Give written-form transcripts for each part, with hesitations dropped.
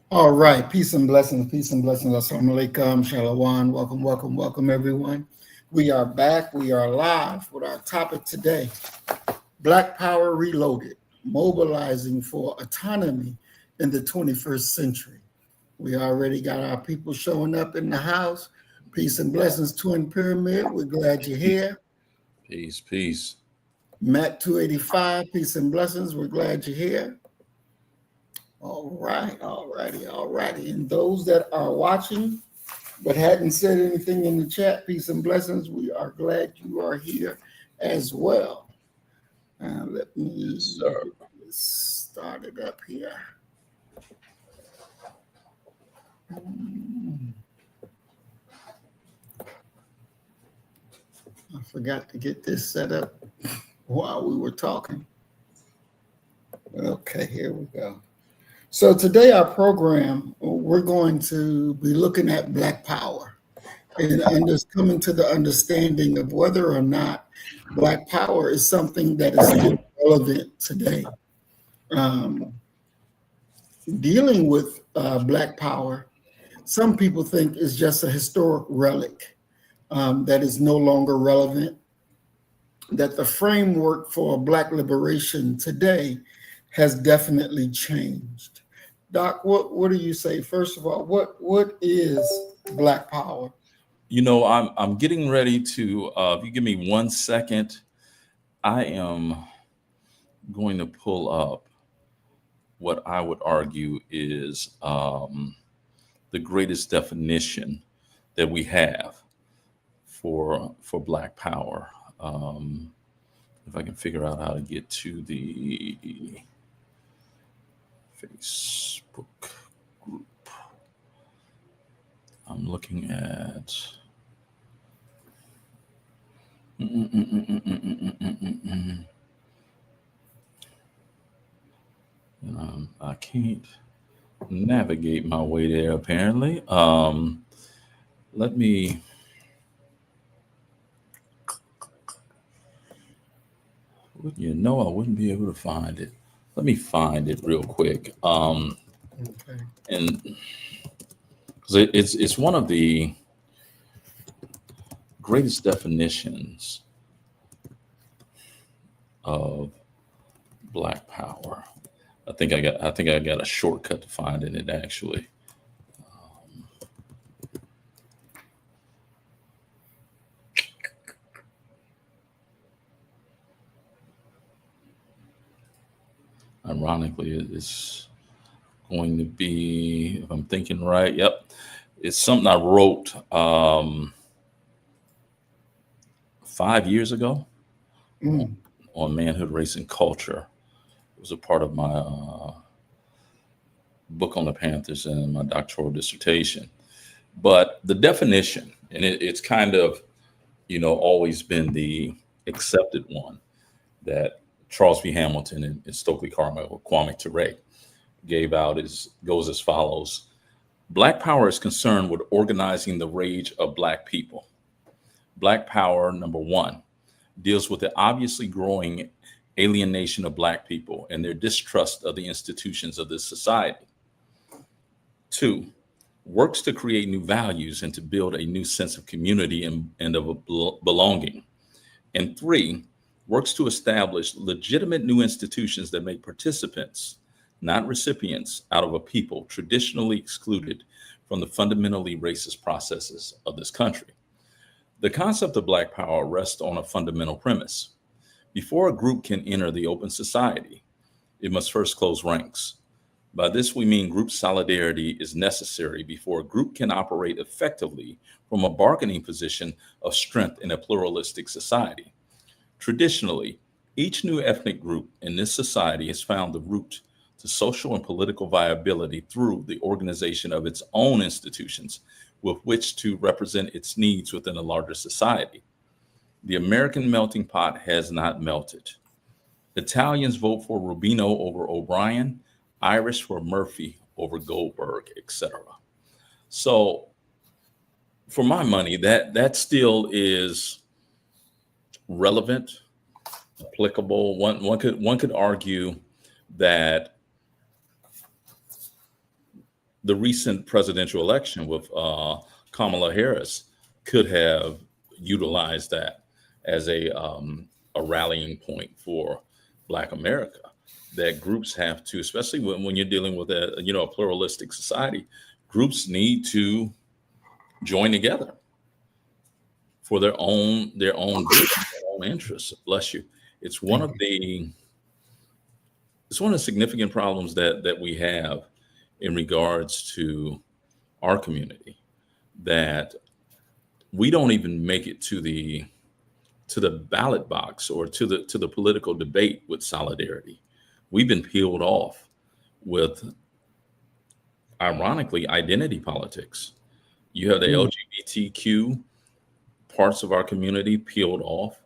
All right, peace and blessings. Assalamu alaikum, shalom. Welcome, welcome, welcome, everyone. We are back. We are live with our topic today: Black Power Reloaded, mobilizing for autonomy in the 21st century. We already got our people showing up in the house. Peace and blessings, Twin Pyramid. We're glad you're here. Peace, peace. Matt 285, peace and blessings. We're glad you're here. All right, all righty, all righty. And those that are watching but hadn't said anything in the chat, peace and blessings, we are glad you are here as well. Let me get this started up here. I forgot to get this set up while we were talking. Okay, here we go. So today our program, we're going to be looking at Black Power and coming to the understanding of whether or not Black Power is something that is still relevant today. Dealing with Black Power, some people think is just a historic relic that is no longer relevant, that the framework for Black liberation today has definitely changed. Doc, what do you say? First of all, what is Black Power? You know, I'm getting ready to. If you give me 1 second, I am going to pull up what I would argue is the greatest definition that we have for Black Power. If I can figure out how to get to the Facebook group. I'm looking at I can't navigate my way there apparently. Let me I wouldn't be able to find it. Let me find it real quick. Okay. And it's one of the greatest definitions of Black Power. I think I got a shortcut to finding it actually. Ironically, it's going to be, if I'm thinking right, yep, it's something I wrote 5 years ago on manhood, race, and culture. It was a part of my book on the Panthers and my doctoral dissertation. But the definition, and it's kind of, always been the accepted one that Charles V. Hamilton and Stokely Carmichael, Kwame Ture gave out goes as follows. Black Power is concerned with organizing the rage of Black people. Black Power, number one, deals with the obviously growing alienation of Black people and their distrust of the institutions of this society. 2, works to create new values and to build a new sense of community and of belonging. And 3, works to establish legitimate new institutions that make participants, not recipients, out of a people traditionally excluded from the fundamentally racist processes of this country. The concept of Black Power rests on a fundamental premise. Before a group can enter the open society, it must first close ranks. By this, we mean group solidarity is necessary before a group can operate effectively from a bargaining position of strength in a pluralistic society. Traditionally, each new ethnic group in this society has found the route to social and political viability through the organization of its own institutions with which to represent its needs within a larger society. The American melting pot has not melted. Italians vote for Rubino over O'Brien, Irish for Murphy over Goldberg, etc. So, for my money, that still is relevant, applicable. One could argue that the recent presidential election with Kamala Harris could have utilized that as a rallying point for Black America. That groups have to, especially when you're dealing with a pluralistic society, groups need to join together for their own good, their own interests. Bless you. It's one of the significant problems that we have in regards to our community, that we don't even make it to the ballot box or to the political debate with solidarity. We've been peeled off with, ironically, identity politics. You have the LGBTQ parts of our community peeled off.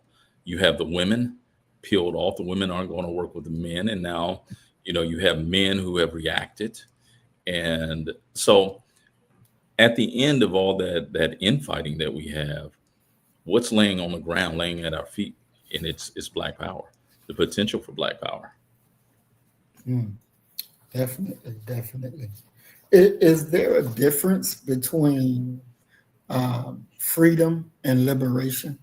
You have the women peeled off. The women aren't going to work with the men. And now, you have men who have reacted. And so at the end of all that infighting that we have, what's laying on the ground, laying at our feet, and it's Black power, the potential for Black power. Definitely. Is there a difference between freedom and liberation?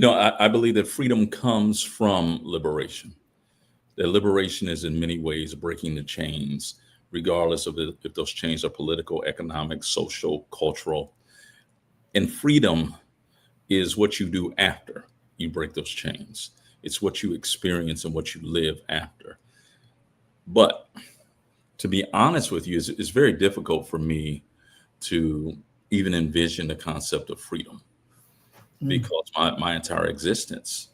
I believe that freedom comes from liberation. That liberation is in many ways breaking the chains, regardless of if those chains are political, economic, social, cultural. And freedom is what you do after you break those chains. It's what you experience and what you live after. But to be honest with you, it's very difficult for me to even envision the concept of freedom, because my entire existence,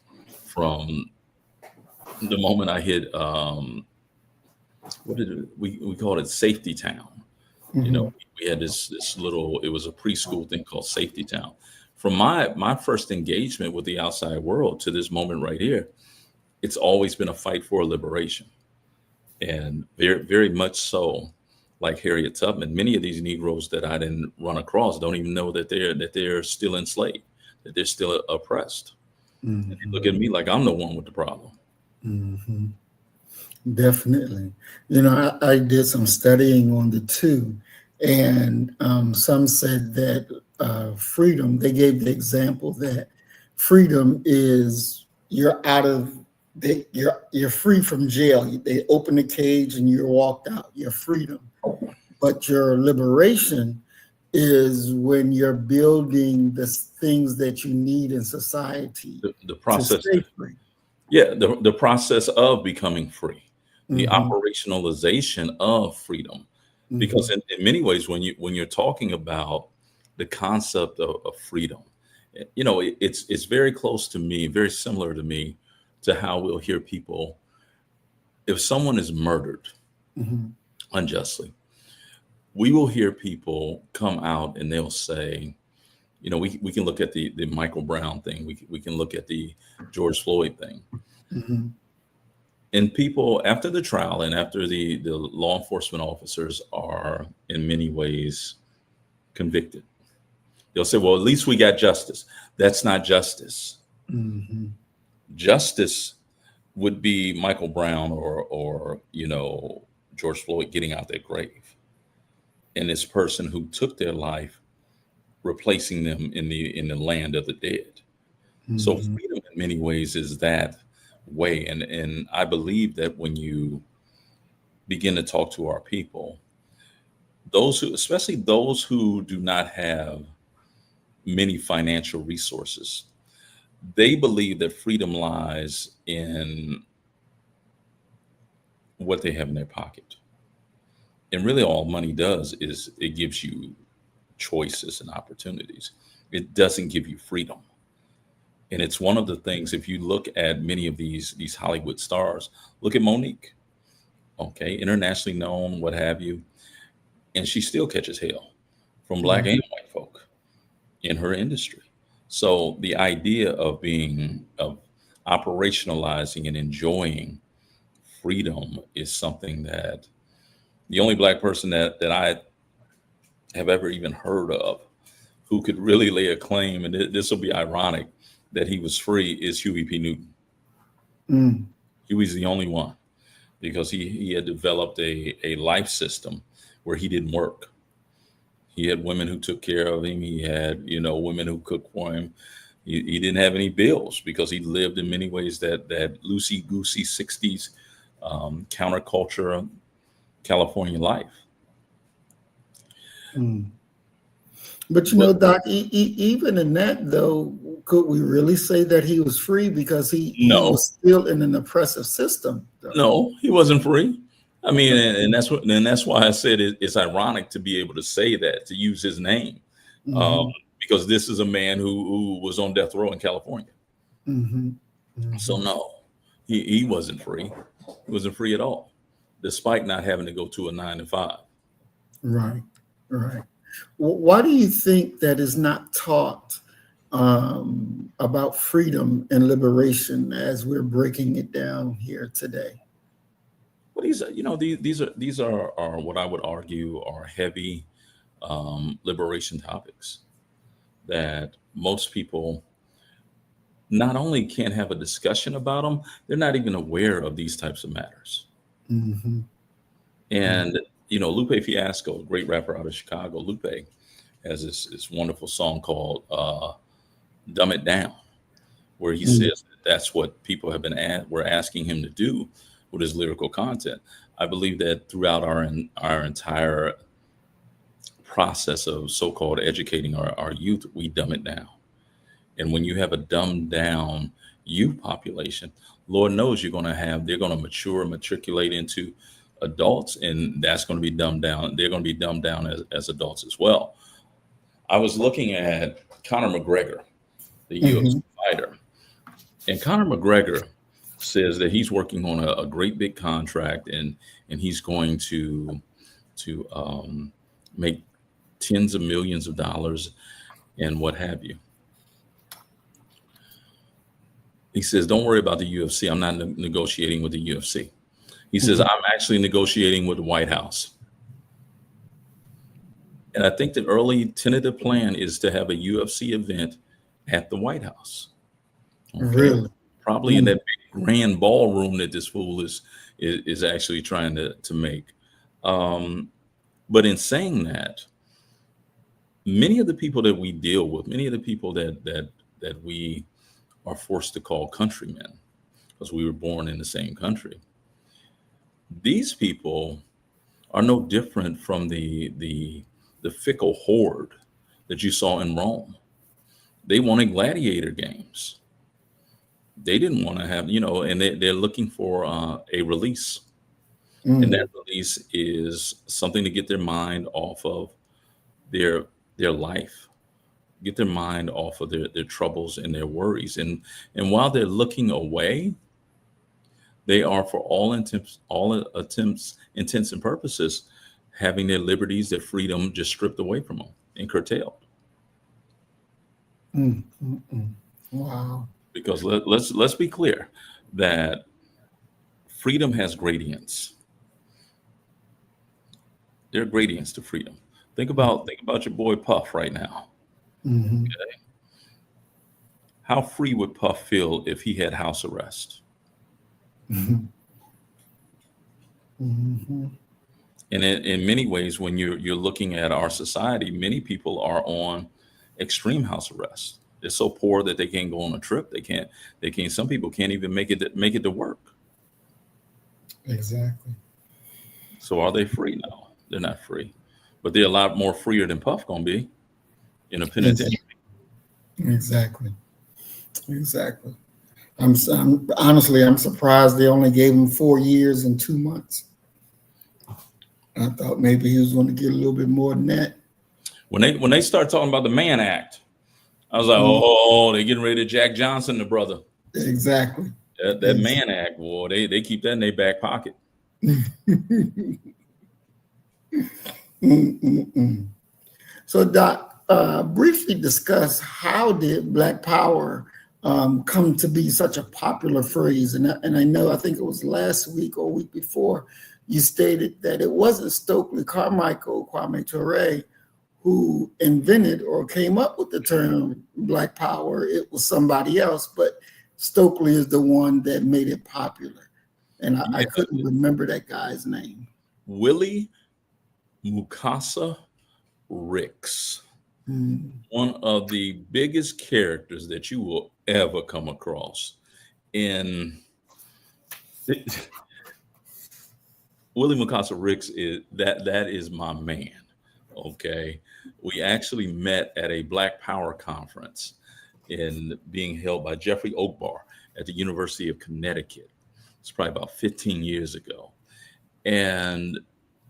from the moment I hit, we called it safety town. We had this little, it was a preschool thing called Safety Town. From my first engagement with the outside world to this moment right here, it's always been a fight for liberation. And very, very much so, like Harriet Tubman, many of these Negroes that I didn't run across don't even know that they're still enslaved, that they're still oppressed. And they look at me like I'm the one with the problem. Definitely. I did some studying on the two, and some said that freedom, they gave the example that freedom is you're free from jail. They open the cage and you're walked out. You're freedom. But your liberation is when you're building the things that you need in society. The process. To stay free. Yeah, the process of becoming free, the operationalization of freedom. Because in many ways, when you're talking about the concept of freedom, it's very close to me, very similar to me, to how we'll hear people, if someone is murdered unjustly, we will hear people come out and they'll say, we can look at the Michael Brown thing, we can look at the George Floyd thing. And people, after the trial and after the law enforcement officers are in many ways convicted, they'll say, well, at least we got justice. That's not justice. Justice would be Michael Brown or George Floyd getting out their grave, and this person who took their life, replacing them in the land of the dead. So freedom in many ways is that way. And I believe that when you begin to talk to our people, especially those who do not have many financial resources, they believe that freedom lies in what they have in their pocket. And really all money does is it gives you choices and opportunities. It doesn't give you freedom. And it's one of the things, if you look at many of these Hollywood stars, look at Monique, okay, internationally known, what have you, and she still catches hell from Black and white folk in her industry. So the idea of operationalizing and enjoying freedom is something that the only Black person that I have ever even heard of who could really lay a claim, and this will be ironic, that he was free, is Huey P. Newton. Huey's the only one because he had developed a life system where he didn't work. He had women who took care of him. He had, women who cooked for him. He didn't have any bills because he lived in many ways that loosey goosey 60s counterculture California life. Mm. But But Doc, even in that though, could we really say that he was free because he no, was still in an oppressive system, though? no, he wasn't free. I mean, and that's why I said it's ironic to be able to say that, to use his name, Mm-hmm. because this is a man who was on death row in California. Mm-hmm. Mm-hmm. So no, he wasn't free. He wasn't free at all, despite not having to go to a 9 to 5. Right, right. Why do you think that is not taught about freedom and liberation as we're breaking it down here today? But these are what I would argue are heavy liberation topics that most people not only can't have a discussion about them, they're not even aware of these types of matters. Mm-hmm. And Lupe Fiasco, a great rapper out of Chicago, Lupe has this wonderful song called "Dumb It Down," where he says that's what people have were asking him to do with his lyrical content. I believe that throughout our entire process of so-called educating our youth, we dumb it down. And when you have a dumbed down youth population, Lord knows they're going to matriculate into adults, and that's going to be dumbed down. They're going to be dumbed down as adults as well. I was looking at Conor McGregor, the UFC fighter, and Conor McGregor says that he's working on a great big contract, and he's going to make tens of millions of dollars and what have you. He says, "Don't worry about the UFC. I'm not negotiating with the UFC." He says, "I'm actually negotiating with the White House." And I think the early tentative plan is to have a UFC event at the White House. Okay. Really? Probably in that big grand ballroom that this fool is actually trying to make. But in saying that, many of the people that we deal with, many of the people that we are forced to call countrymen, because we were born in the same country, these people are no different from the fickle horde that you saw in Rome. They wanted gladiator games. They didn't want to have, and they're looking for a release. And that release is something to get their mind off of their life, get their mind off of their troubles and their worries. And while they're looking away, they are, for all intents and purposes, having their liberties, their freedom just stripped away from them and curtailed. Wow. Because let's be clear that freedom has gradients. There are gradients to freedom. Think about your boy Puff right now. Mm-hmm. Okay? How free would Puff feel if he had house arrest? Mm-hmm. Mm-hmm. And in many ways, when you're looking at our society, many people are on extreme house arrest. They're so poor that they can't go on a trip. They can't. Some people can't even make it to work. Exactly. So are they free? No, they're not free. But they're a lot more freer than Puff gonna be in a penitentiary. Exactly. I'm honestly, I'm surprised they only gave him 4 years and 2 months. I thought maybe he was going to get a little bit more than that. When they start talking about the Mann Act, I was like, oh, they're getting ready to Jack Johnson, the brother. Exactly. That Mann Act, boy, they keep that in their back pocket. So, Doc, briefly discuss, how did Black Power come to be such a popular phrase? And I think it was last week or week before, you stated that it wasn't Stokely Carmichael, Kwame Ture, who invented or came up with the term Black Power. It was somebody else, but Stokely is the one that made it popular. And I Yeah, couldn't remember that guy's name. Willie Mukasa Ricks, Mm. one of the biggest characters that you will ever come across. In Willie Mukasa Ricks that is my man. Okay, we actually met at a Black Power conference in being held by Jeffrey Oakbar at the University of Connecticut. It's probably about 15 years ago. And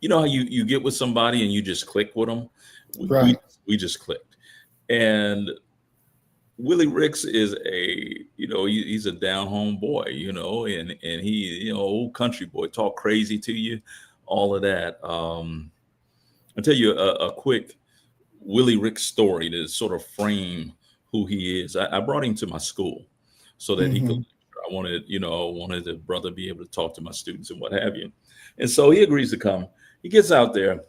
you know how you get with somebody and you just click with them. We we, Right. we just clicked. And Willie Ricks is he's a down home boy, and he, old country boy, talk crazy to you, all of that. I'll tell you a quick Willie Ricks story to sort of frame who he is. I brought him to my school so that he could. Hmm. I wanted the brother to be able to talk to my students and what have you. And so he agrees to come. He gets out there,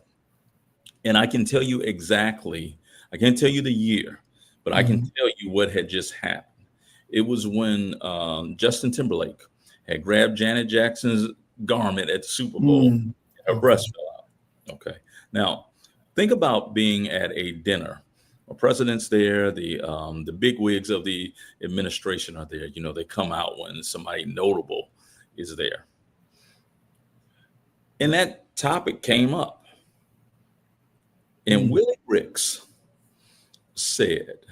and I can tell you exactly. I can't tell you the year, but I can Hmm. tell you what had just happened. It was when Justin Timberlake had grabbed Janet Jackson's garment at the Super Bowl. Mm. Her Okay. breast fell out. Okay. Now, think about being at a dinner. A president's there. The bigwigs of the administration are there. They come out when somebody notable is there, and that topic came up. And Mm. Willie Ricks said,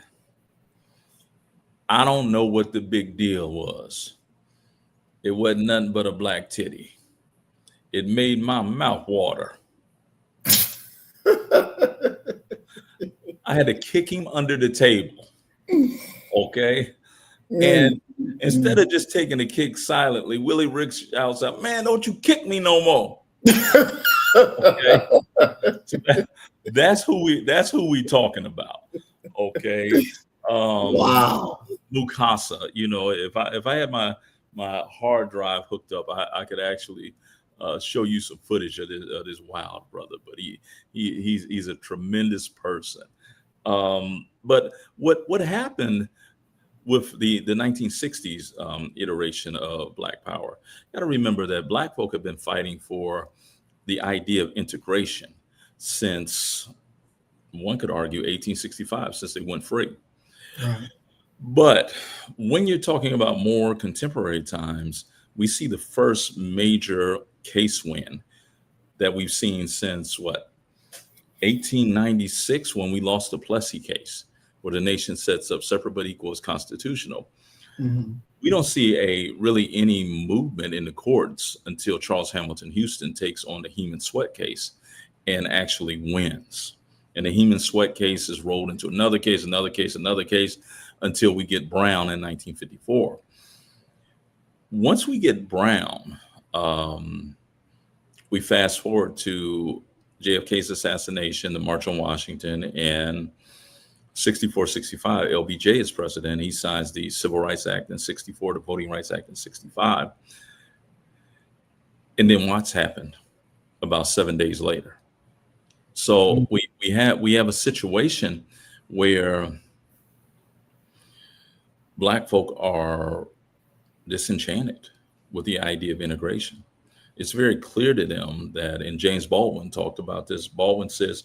"I don't know what the big deal was. It wasn't nothing but a black titty. It made my mouth water." I had to kick him under the table. Okay. Mm. And instead of just taking the kick silently, Willie Ricks shouts out, "Man, don't you kick me no more." Okay. So that's who we talking about. Okay. Um, Wow. Mukasa, if I had my hard drive hooked up, I could actually show you some footage of this wild brother. But he's a tremendous person. But what happened with the 1960s iteration of Black Power? Got to remember that Black folk have been fighting for the idea of integration since, one could argue, 1865, since they went free. Right. But when you're talking about more contemporary times, we see the first major case win that we've seen since what, 1896, when we lost the Plessy case, where the nation sets up separate but equal as constitutional. Hmm. We don't see really any movement in the courts until Charles Hamilton Houston takes on the Heman Sweat case and actually wins. And the Heman Sweat case is rolled into another case, another case, another case, until we get Brown in 1954. Once we get Brown, we fast forward to JFK's assassination, the March on Washington, and 64, 65, LBJ is president. He signs the Civil Rights Act in 64, the Voting Rights Act in 65. And then what's happened about 7 days later? So we have a situation where Black folk are disenchanted with the idea of integration. It's very clear to them that, and James Baldwin talked about this. Baldwin says,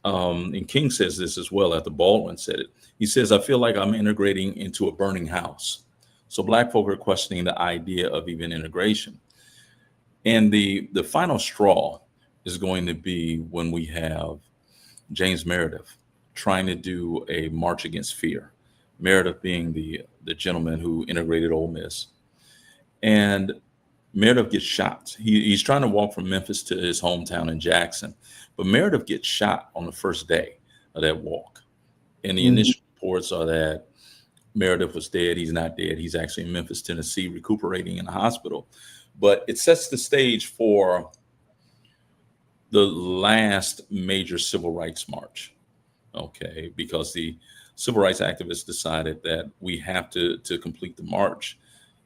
and King says this as well after Baldwin said it. He says, "I feel like I'm integrating into a burning house." So Black folk are questioning the idea of even integration. And the final straw is going to be when we have James Meredith trying to do a march against fear. Meredith being the gentleman who integrated Ole Miss. And Meredith gets shot. He's trying to walk from Memphis to his hometown in Jackson, but Meredith gets shot on the first day of that walk. And the Hmm. initial reports are that Meredith was dead. He's not dead. He's actually in Memphis, Tennessee, recuperating in a hospital. But it sets the stage for the last major civil rights march, okay? Because the civil rights activists decided that we have to complete the march,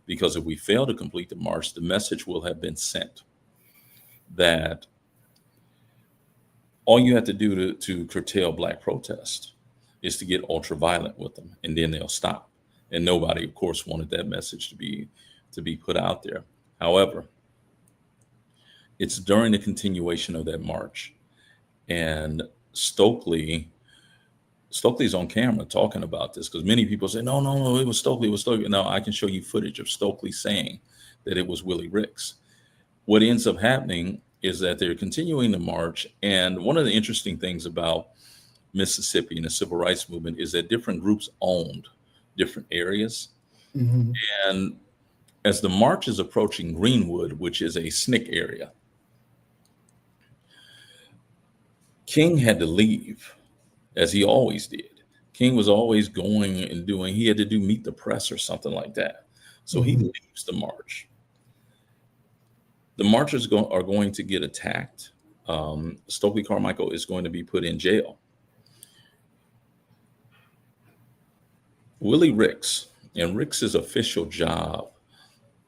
because if we fail to complete the march, the message will have been sent that all you have to do to curtail Black protest is to get ultra violent with them, and then they'll stop. And nobody, of course, wanted that message to be put out there. However, it's during the continuation of that march, and Stokely's on camera talking about this, because many people say, no, no, no, it was Stokely, it was Stokely. No, I can show you footage of Stokely saying that it was Willie Ricks. What ends up happening is that they're continuing the march. And one of the interesting things about Mississippi and the civil rights movement is that different groups owned different areas. Mhm. And as the march is approaching Greenwood, which is a SNCC area, King had to leave, as he always did. King was always going and doing, he had to do Meet the Press or something like that. So he Mhm. leaves the march. The marchers are going to get attacked. Stokely Carmichael is going to be put in jail. Willie Ricks, and Ricks's official job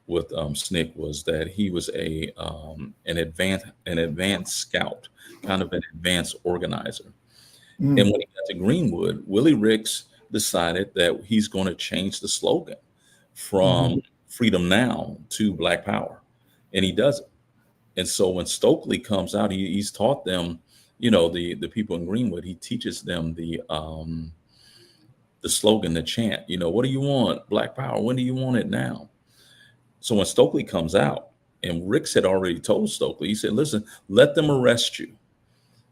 with SNCC was that he was an advanced scout, kind of an advanced organizer. And Mm. when he got to Greenwood, Willie Ricks decided that he's going to change the slogan Mhm. from Freedom Now to Black Power, and he does it. And so when Stokely comes out, he's taught them, the people in Greenwood. He teaches them the slogan, the chant. What do you want? Black Power. When do you want it now? So when Stokely comes out, and Ricks had already told Stokely, he said, "Listen, let them arrest you,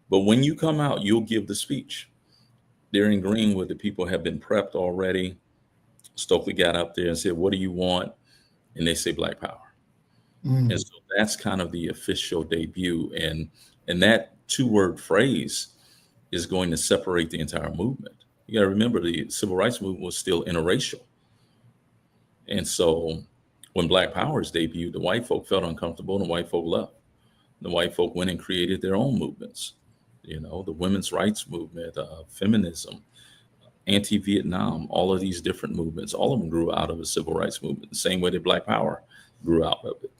but when you come out, you'll give the speech." There in Greenwood, the people have been prepped already. Stokely got up there and said, "What do you want?" And they say, "Black Power." And Mm. so that's kind of the official debut. And that two-word phrase is going to separate the entire movement. You got to remember, the civil rights movement was still interracial. And so when Black Powers debuted, the white folk felt uncomfortable and the white folk left. The white folk went and created their own movements, the women's rights movement, feminism, anti-Vietnam, all of these different movements, all of them grew out of the civil rights movement, the same way that Black Power grew out of it.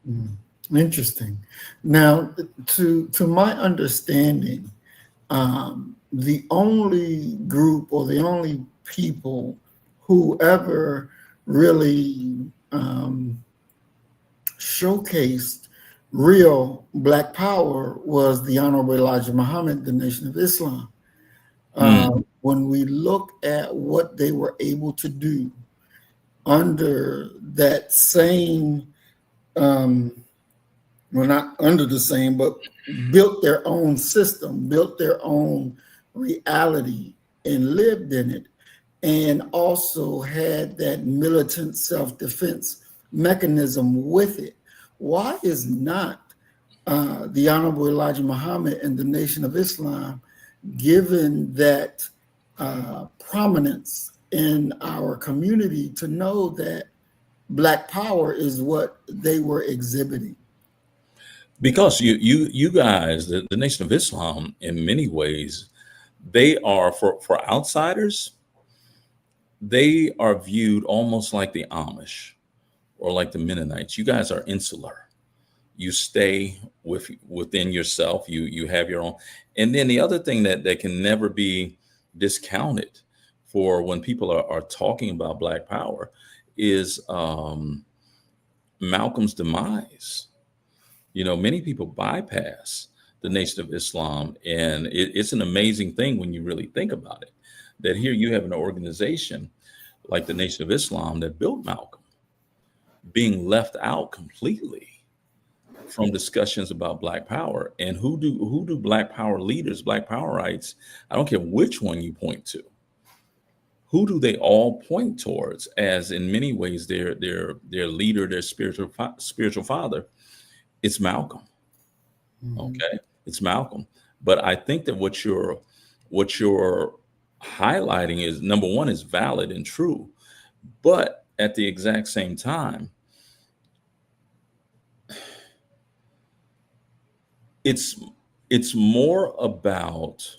Mm. Interesting. Now, to my understanding, the only group or the only people who ever really showcased real Black power was the Honorable Elijah Muhammad, the Nation of Islam. Mm, When we look at what they were able to do under that same, well, not under the same, but built their own system, built their own reality, and lived in it, and also had that militant self-defense mechanism with it. Why is not the Honorable Elijah Muhammad and the Nation of Islam given that prominence in our community to know that Black power is what they were exhibiting? because you guys, the Nation of Islam, in many ways, they are for outsiders, they are viewed almost like the Amish or like the Mennonites. You guys are insular. You stay within yourself. You have your own. And then the other thing that can never be discounted for when people are talking about Black Power is Malcolm's demise. Many people bypass the Nation of Islam, and it's an amazing thing when you really think about it. That here you have an organization like the Nation of Islam that built Malcolm being left out completely from discussions about Black Power. And who do Black Power leaders, Black Powerites, I don't care which one you point to, who do they all point towards as in many ways their leader, their spiritual father? It's Malcolm. Mhm. Okay, it's Malcolm. But I think that what you're highlighting is, number one, is valid and true, but at the exact same time, it's it's more about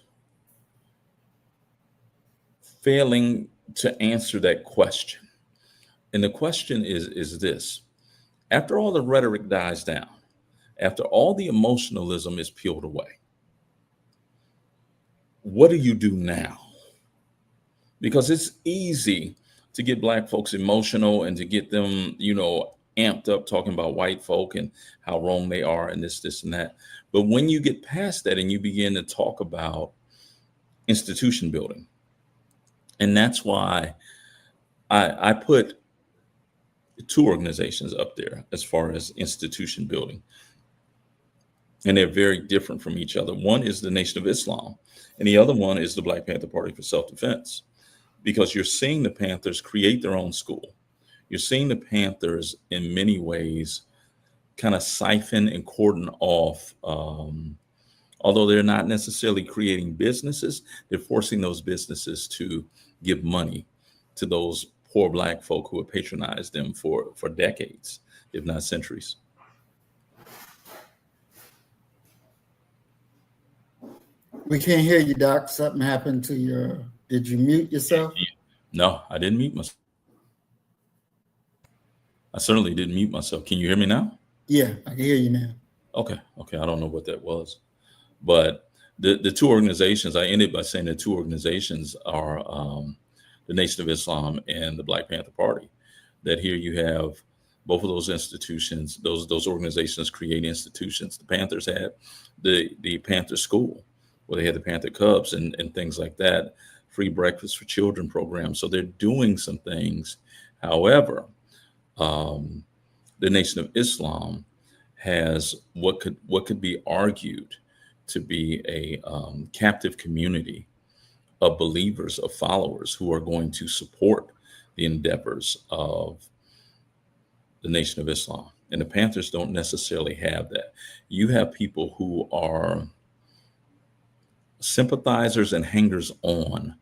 failing to answer that question. And the question is this: after all the rhetoric dies down, after all the emotionalism is peeled away, what do you do now? Because it's easy to get Black folks emotional and to get them, amped up talking about white folk and how wrong they are and this and that. But when you get past that and you begin to talk about institution building, and that's why I put two organizations up there as far as institution building, and they're very different from each other. One is the Nation of Islam, and the other one is the Black Panther Party for Self-Defense, because you're seeing the Panthers create their own school. You're seeing the Panthers in many ways kind of siphon and cordon off, although they're not necessarily creating businesses, they're forcing those businesses to give money to those poor Black folk who have patronized them for decades, if not centuries. We can't hear you, Doc. Something happened to did you mute yourself? No, I didn't mute myself. I certainly didn't mute myself. Can you hear me now? Yeah, I can hear you now. Okay. I don't know what that was. But the two organizations, I ended by saying the two organizations are the Nation of Islam and the Black Panther Party. That here you have both of those institutions, those organizations create institutions. The Panthers had the Panther School, where they had the Panther Cubs and things like that, free breakfast for children programs. So they're doing some things. However, the Nation of Islam has what could be argued to be a captive community of believers, of followers who are going to support the endeavors of the Nation of Islam. And the Panthers don't necessarily have that. You have people who are sympathizers and hangers on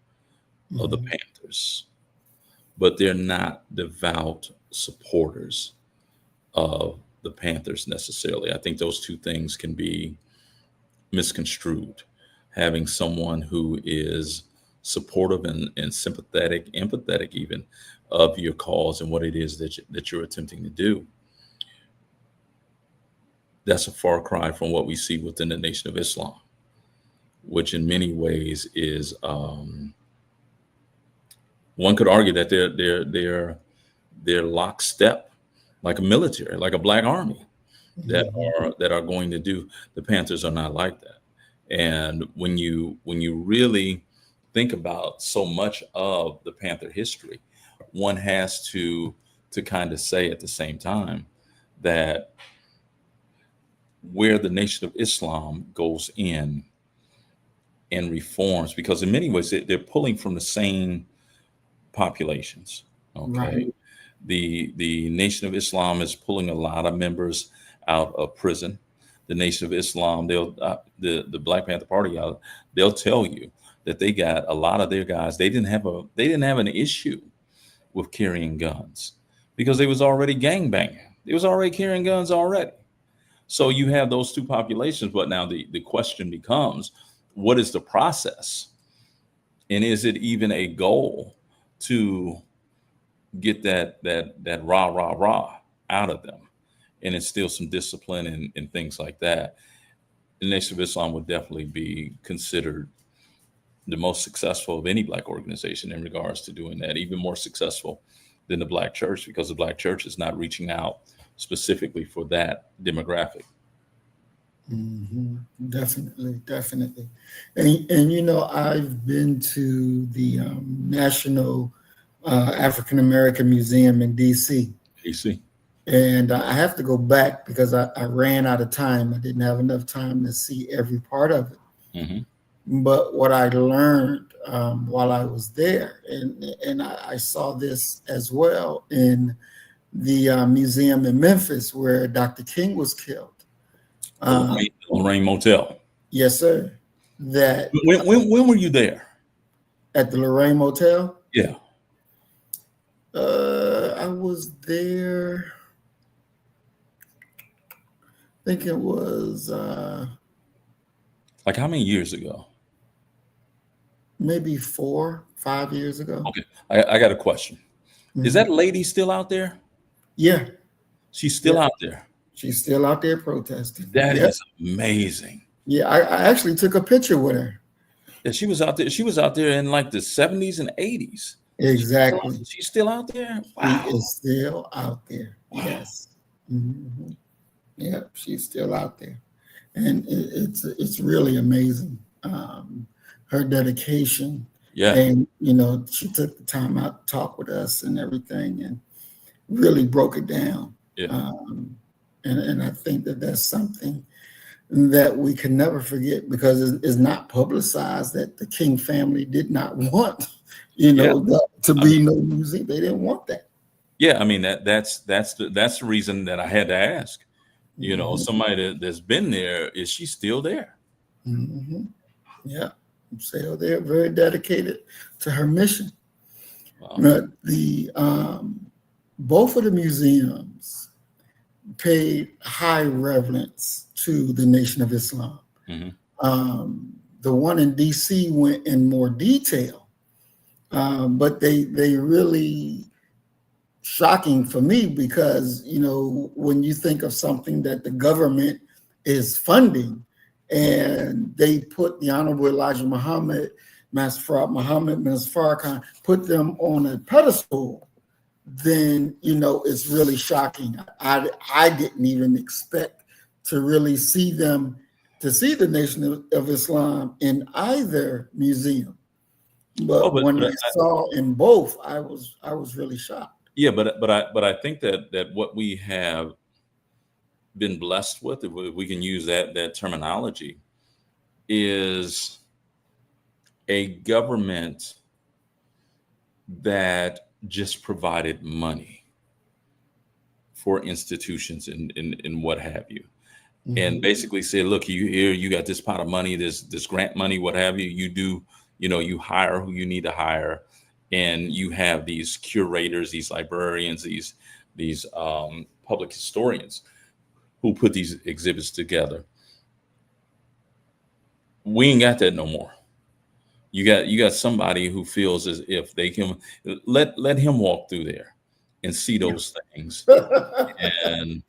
of the Panthers, but they're not devout supporters of the Panthers necessarily. I think those two things can be misconstrued. Having someone who is supportive and sympathetic, empathetic even, of your cause and what it is that you're attempting to do, that's a far cry from what we see within the Nation of Islam, which in many ways is one could argue that they're lockstep, like a military, like a Black army, that are going to do. The Panthers are not like that. And when you really think about so much of the Panther history, one has to kind of say at the same time that where the Nation of Islam goes in and reforms, because in many ways they're pulling from the same populations. Okay. Right. The Nation of Islam is pulling a lot of members out of prison. The Nation of Islam, the Black Panther Party, they'll tell you that they got a lot of their guys. They didn't have an issue with carrying guns because they was already gangbanging. They was already carrying guns already. So you have those two populations, but now the question becomes, what is the process? And is it even a goal to get that rah out of them and instill some discipline and things like that? The Nation of Islam would definitely be considered the most successful of any Black organization in regards to doing that, even more successful than the Black church, because the Black church is not reaching out specifically for that demographic. Definitely. And I've been to the National African American Museum in DC. And I have to go back because I ran out of time. I didn't have enough time to see every part of it. But what I learned while I was there, and I saw this as well in the museum in Memphis where Dr. King was killed. Lorraine Motel. Yes, sir. That when were you there? At the Lorraine Motel? Yeah. I was there, I think it was like how many years ago? Maybe 4, 5 years ago. Okay. I got a question. Is that lady still out there? Yeah. She's still out there. She's still out there protesting. That is amazing. Yeah, I actually took a picture with her. Yeah, she was out there. She was out there in like the 70s and 80s. Exactly. She's still out there. She Wow. is still out there. Wow. Yes. Mhm. Yep, she's still out there, and it's really amazing. Her dedication, Yeah. and she took the time out to talk with us and everything, and really broke it down. Yeah. And I think that that's something that we can never forget, because it's not publicized that the King family did not want, Yeah. to I mean, be no music. They didn't want that. yeah. I mean, that's the reason that I had to ask. Mhm. Somebody that's been there, is she still there? Mhm. Yeah. So they're very dedicated to her mission. Wow. But both of the museums paid high reverence to the Nation of Islam. Mm-hmm. The one in DC went in more detail, but they really shocking for me, because when you think of something that the government is funding, and they put the Honorable Elijah Muhammad, Master Muhammad, Ms. Farrakhan, put them on a pedestal, then it's really shocking. I didn't even expect to really see them, to see the Nation of Islam in either museum, Oh, but when but I saw in both, I was really shocked. yeah, but I think that what we have been blessed with, if we can use that terminology, is a government that just provided money for institutions and what have you, and basically said, look, you got this pot of money, this grant money, what have you. You do, you hire who you need to hire, and you have these curators, these librarians, these public historians who put these exhibits together. We ain't got that no more. You got somebody who feels as if they can let him walk through there and see those things, and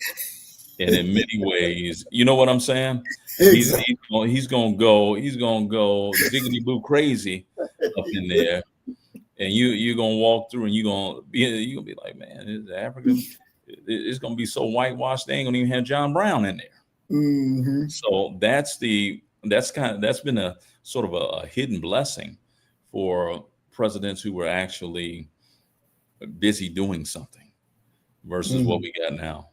in many ways, you know what I'm saying? Exactly. He's gonna go ziggity boo crazy up in there, and you're gonna walk through, and you're gonna be like, man, is Africa? It's gonna be so whitewashed, they ain't gonna even have John Brown in there. Hmm. So that's been a sort of a hidden blessing for presidents who were actually busy doing something versus what we got now.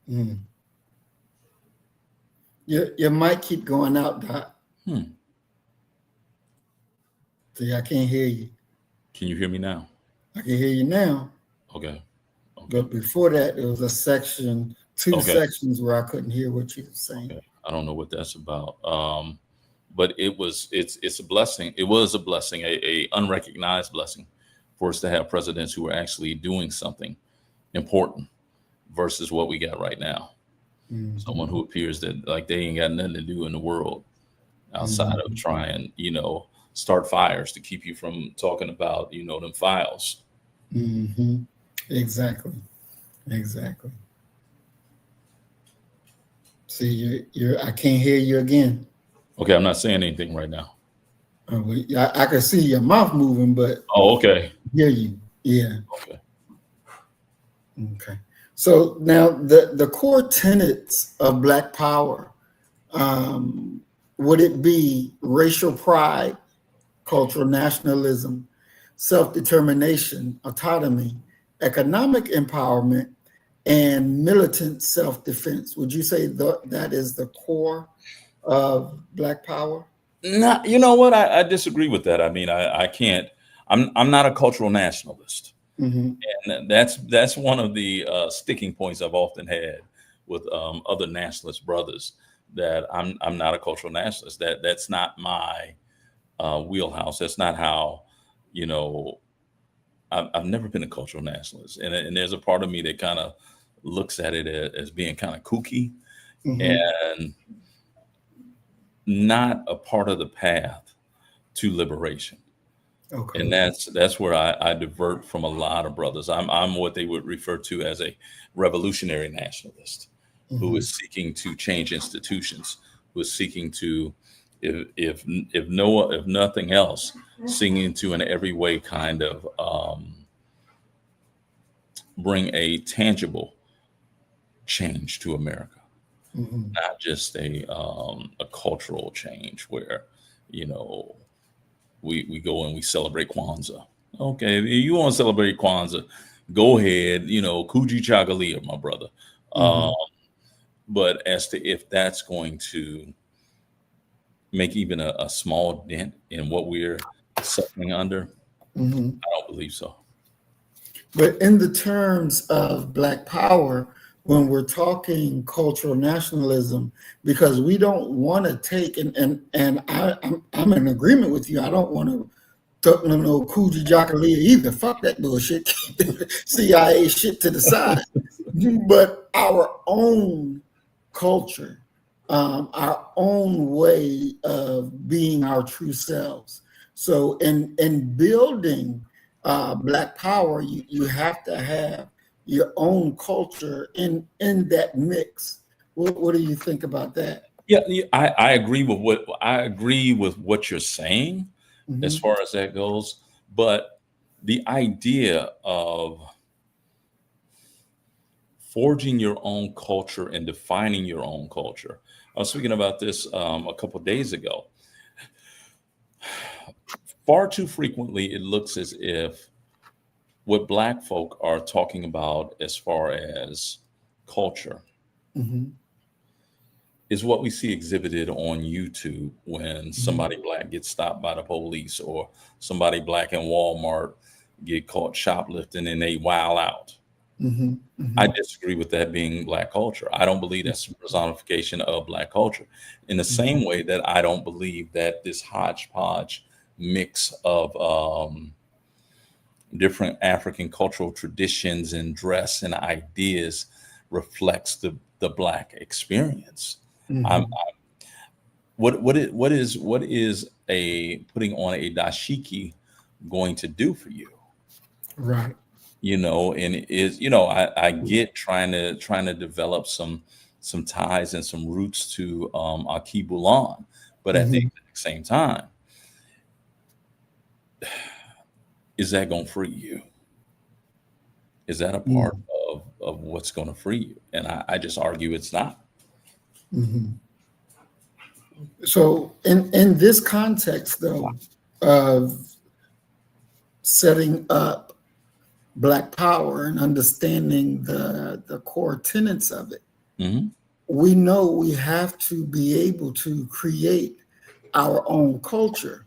Mm. Your mic keep going out, Doc. See, I can't hear you. Can you hear me now? I can hear you now. Okay. But before that, there was two Okay. sections where I couldn't hear what you were saying. Okay. I don't know what that's about. But it's a blessing. It was a blessing, a unrecognized blessing for us to have presidents who are actually doing something important versus what we got right now. Someone who appears that like they ain't got nothing to do in the world outside of trying, start fires to keep you from talking about, them files. Mm-hmm. Exactly. See, I can't hear you again. Okay, I'm not saying anything right now. I can see your mouth moving, but Oh, okay. hear you. Yeah. Okay. Okay. So now the core tenets of Black Power, would it be racial pride, cultural nationalism, self-determination, autonomy, economic empowerment, and militant self-defense? Would you say that is the core of Black Power? No, you know what? I disagree with that. I mean, I can't. I'm not a cultural nationalist, and that's one of the sticking points I've often had with other nationalist brothers. That I'm not a cultural nationalist. That's not my wheelhouse. That's not how, I've never been a cultural nationalist, and there's a part of me that kind of looks at it as being kind of kooky and not a part of the path to liberation. Okay. And that's where I divert from a lot of brothers. I'm what they would refer to as a revolutionary nationalist who is seeking to change institutions, who is seeking to if nothing else, singing to in every way kind of bring a tangible change to America, Mhm. not just a cultural change where, you know, we go and we celebrate Kwanzaa. Okay, if you want to celebrate Kwanzaa, go ahead. You know, Kuji Chagalia, my brother. Um, Mhm. but as to if that's going to make even a small dent in what we're suffering under, Mhm. I don't believe so. But in the terms of Black Power, when we're talking cultural nationalism, because we don't want to take I'm in agreement with you. I don't want to talk no Coogee Jackalia either. Fuck that bullshit. CIA shit to the side. But our own culture, our own way of being our true selves. So in building Black Power, you have to have your own culture in that mix. What do you think about that? Yeah, yeah, I agree with what you're saying as Mm-hmm. far as that goes. But the idea of forging your own culture and defining your own culture. I was speaking about this a couple of days ago. Far too frequently, it looks as if what Black folk are talking about as far as culture Mm-hmm. is what we see exhibited on YouTube when Mm-hmm. somebody Black gets stopped by the police or somebody Black in Walmart get caught shoplifting and they wow out. Mm-hmm. I Mm-hmm. disagree with that being Black culture. I don't believe that's a personification of Black culture. In the Mm-hmm. same way that I don't believe that this hodgepodge mix of different African cultural traditions and dress and ideas reflects the Black experience. I'm, Mm-hmm. what is a putting on a dashiki going to do for you? Right. You know, and it is, you know, I get trying to develop some ties and some roots to Aki Bulan, but at the Mm-hmm. exact same time, is that going to free you? Is that a part of what's going to free you? And I just argue it's not. Mm-hmm. So in this context, though, of setting up Black Power and understanding the core tenets of it, Hmm. we know we have to be able to create our own culture,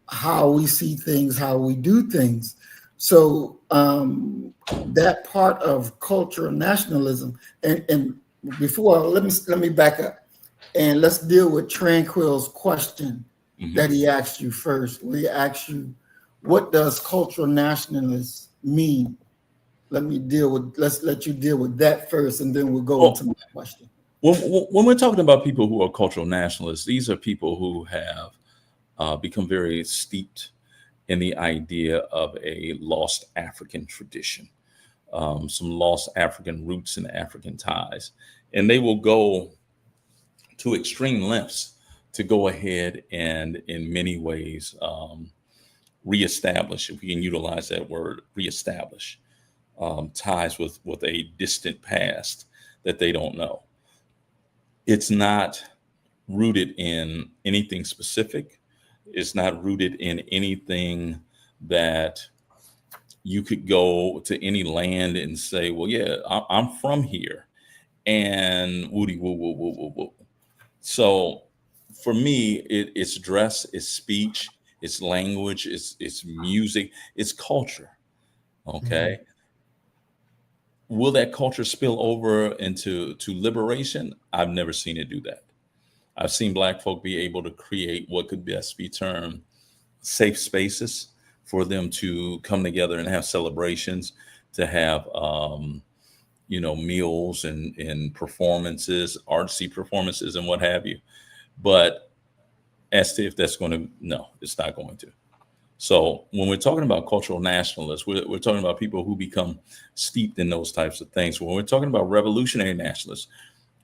how we see things, how we do things. So that part of cultural nationalism, and before let me back up and let's deal with Tranquil's question Hmm. that he asked you first. Where he asked you, what does cultural nationalist mean? Let's let you deal with that first, and then we'll go into Well, my question. when we're talking about people who are cultural nationalists, these are people who have become very steeped in the idea of a lost African tradition, some lost African roots and African ties. And they will go to extreme lengths to go ahead and, in many ways, reestablish, if we can utilize that word, reestablish ties with a distant past that they don't know. It's not rooted in anything specific. It's not rooted in anything that you could go to any land and say, well, yeah, I'm from here. And woody woo woo woo woo woo. So for me, it's dress, it's speech, it's language, it's music, it's culture. Mhm. Okay. Will that culture spill over into liberation? I've never seen it do that. I've seen Black folk be able to create what could best be termed safe spaces for them to come together and have celebrations, to have meals and performances, artsy performances, and what have you. But as to if that's going to, no, it's not going to. So when we're talking about cultural nationalists, we're talking about people who become steeped in those types of things. When we're talking about revolutionary nationalists,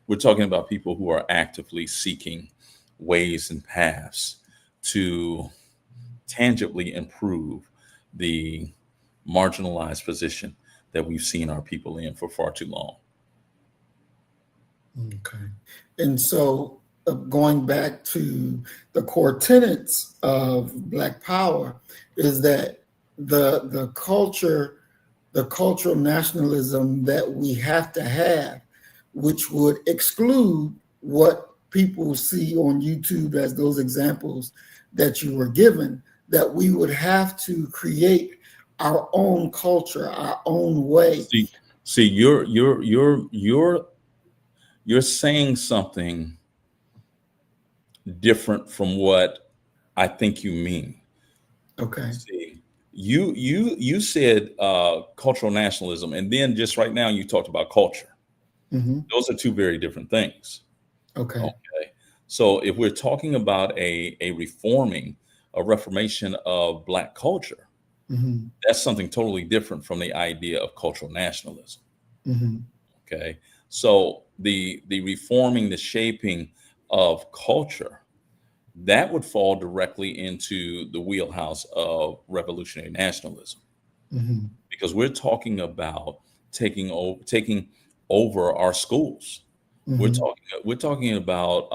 we're talking about people who are actively seeking ways and paths to tangibly improve the marginalized position that we've seen our people in for far too long. Okay. And so going back to the core tenets of Black Power is that the cultural nationalism that we have to have, which would exclude what people see on YouTube as those examples that you were given, that we would have to create our own culture, our own way. See, you're saying something different from what I think you mean. Okay. See, you said cultural nationalism, and then just right now you talked about culture. Mm-hmm. Those are two very different things. Okay. Okay. So if we're talking about a reformation of Black culture, Mm-hmm. that's something totally different from the idea of cultural nationalism. Mm-hmm. Okay. So the reforming, the shaping of culture, that would fall directly into the wheelhouse of revolutionary nationalism, Mm-hmm. because we're talking about taking over our schools. Mm-hmm. We're talking about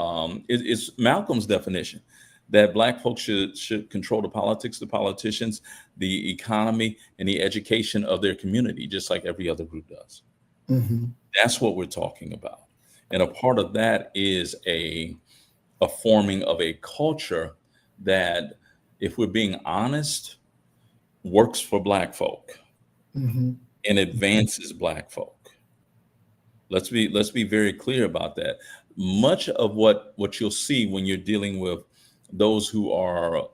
it's Malcolm's definition that Black folks should control the politics, the politicians, the economy, and the education of their community, just like every other group does. Mm-hmm. That's what we're talking about, and a part of that is a forming of a culture that, if we're being honest, works for Black folk Mm-hmm. and advances Black folk. Let's be very clear about that. Much of what you'll see when you're dealing with those who are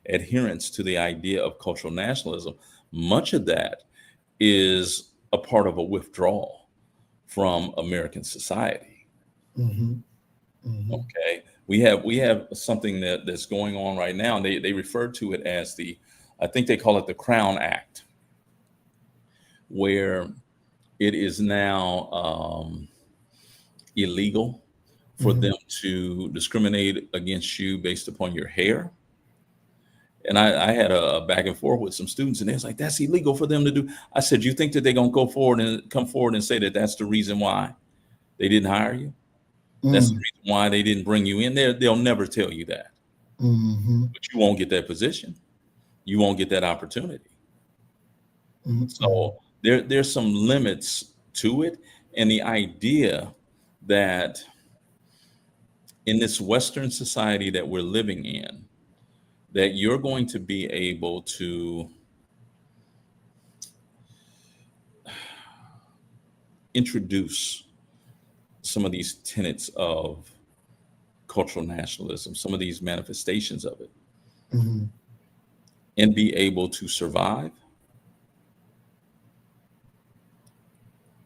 adherents to the idea of cultural nationalism, much of that is a part of a withdrawal from American society. Mm-hmm. Mm-hmm. Okay, we have something that's going on right now, and they refer to it as I think they call it the Crown Act, where it is now illegal for Mm-hmm. them to discriminate against you based upon your hair. And I had a back and forth with some students, and they was like, "That's illegal for them to do." I said, "You think that they're gonna come forward and say that that's the reason why they didn't hire you? That's the reason why they didn't bring you in there?" They'll never tell you that, Mm-hmm. but you won't get that position. You won't get that opportunity. Mm-hmm. So there's some limits to it, and the idea that in this Western society that we're living in, that you're going to be able to introduce some of these tenets of cultural nationalism, some of these manifestations of it, Mm-hmm. and be able to survive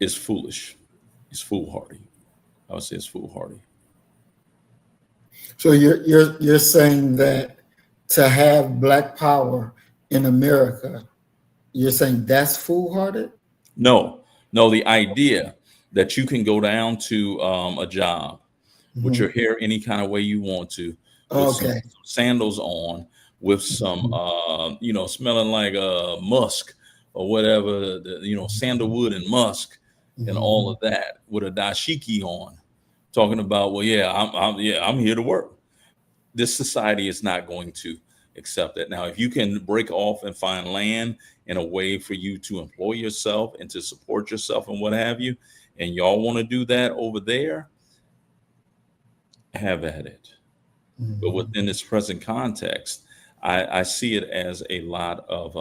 is foolish. It's foolhardy. I would say it's foolhardy. So you're saying that to have Black power in America, you're saying that's foolhardy? No, the idea that you can go down to a job with Mm-hmm. your hair any kind of way you want to, with some Okay. sandals on, with some, smelling like musk or whatever, sandalwood and musk and all Mm-hmm. of that, with a dashiki on, talking about, well, yeah, I'm here to work. This society is not going to accept that. Now, if you can break off and find land in a way for you to employ yourself and to support yourself and what have you, and y'all want to do that over there, have at it. Mm-hmm. But within this present context, I see it as a lot of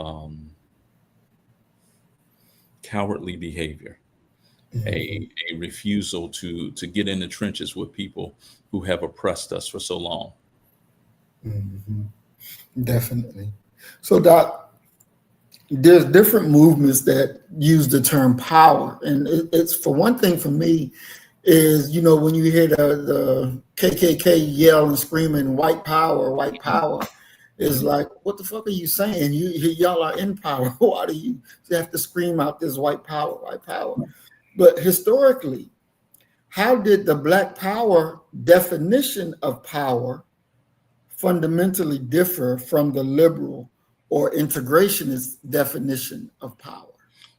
cowardly behavior, Mm-hmm. a refusal to get in the trenches with people who have oppressed us for so long. Mm-hmm. Definitely. So, Doc, there's different movements that use the term power, and it's, for one thing, for me, is, when you hear the KKK yell and screaming white power, is like, what the fuck are you saying? Y'all are in power. Why do you have to scream out this white power? But historically, how did the Black Power definition of power fundamentally differ from the liberal or integrationist definition of power?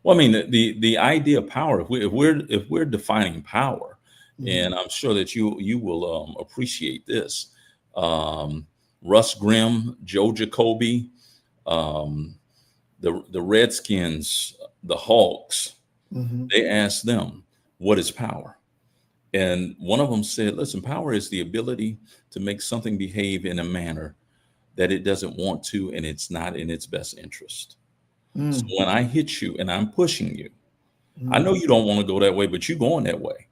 Well, I mean, the idea of power. If we're defining power, and I'm sure that you will appreciate this. Russ Grimm, Joe Jacoby, um, the Redskins, the Hawks. They asked them, "What is power?" And one of them said, "Listen, power is the ability to make something behave in a manner that it doesn't want to, and it's not in its best interest." So when I hit you and I'm pushing you, I know you don't want to go that way, but you're going that way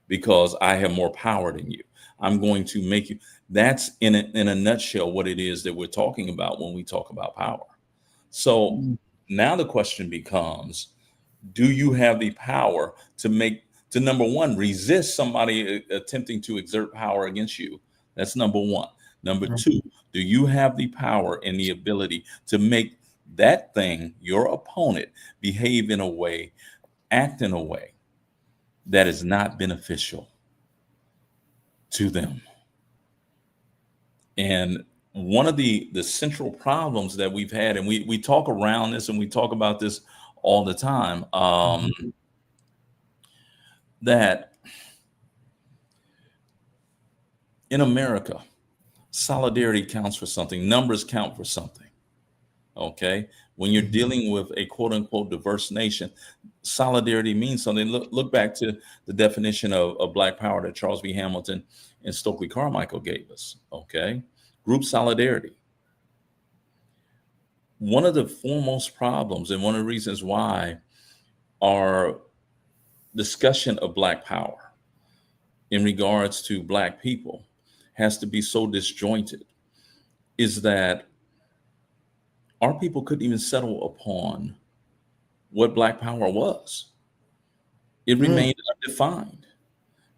because I have more power than you. I'm going to make you. That's in a nutshell what it is that we're talking about when we talk about power. So now the question becomes, do you have the power to number one, resist somebody attempting to exert power against you? That's number one. Number two, do you have the power and the ability to make that thing, your opponent, behave in a way, act in a way that is not beneficial to them? And one of the central problems that we've had, and we talk around this and we talk about this all the time, that in America, solidarity counts for something, numbers count for something. Okay. When you're dealing with a quote unquote diverse nation, solidarity means something. Look back to the definition of Black Power that Charles B. Hamilton and Stokely Carmichael gave us. Okay. Group solidarity. One of the foremost problems and one of the reasons why our discussion of Black Power in regards to Black people has to be so disjointed is that our people couldn't even settle upon what Black Power was. It remained undefined.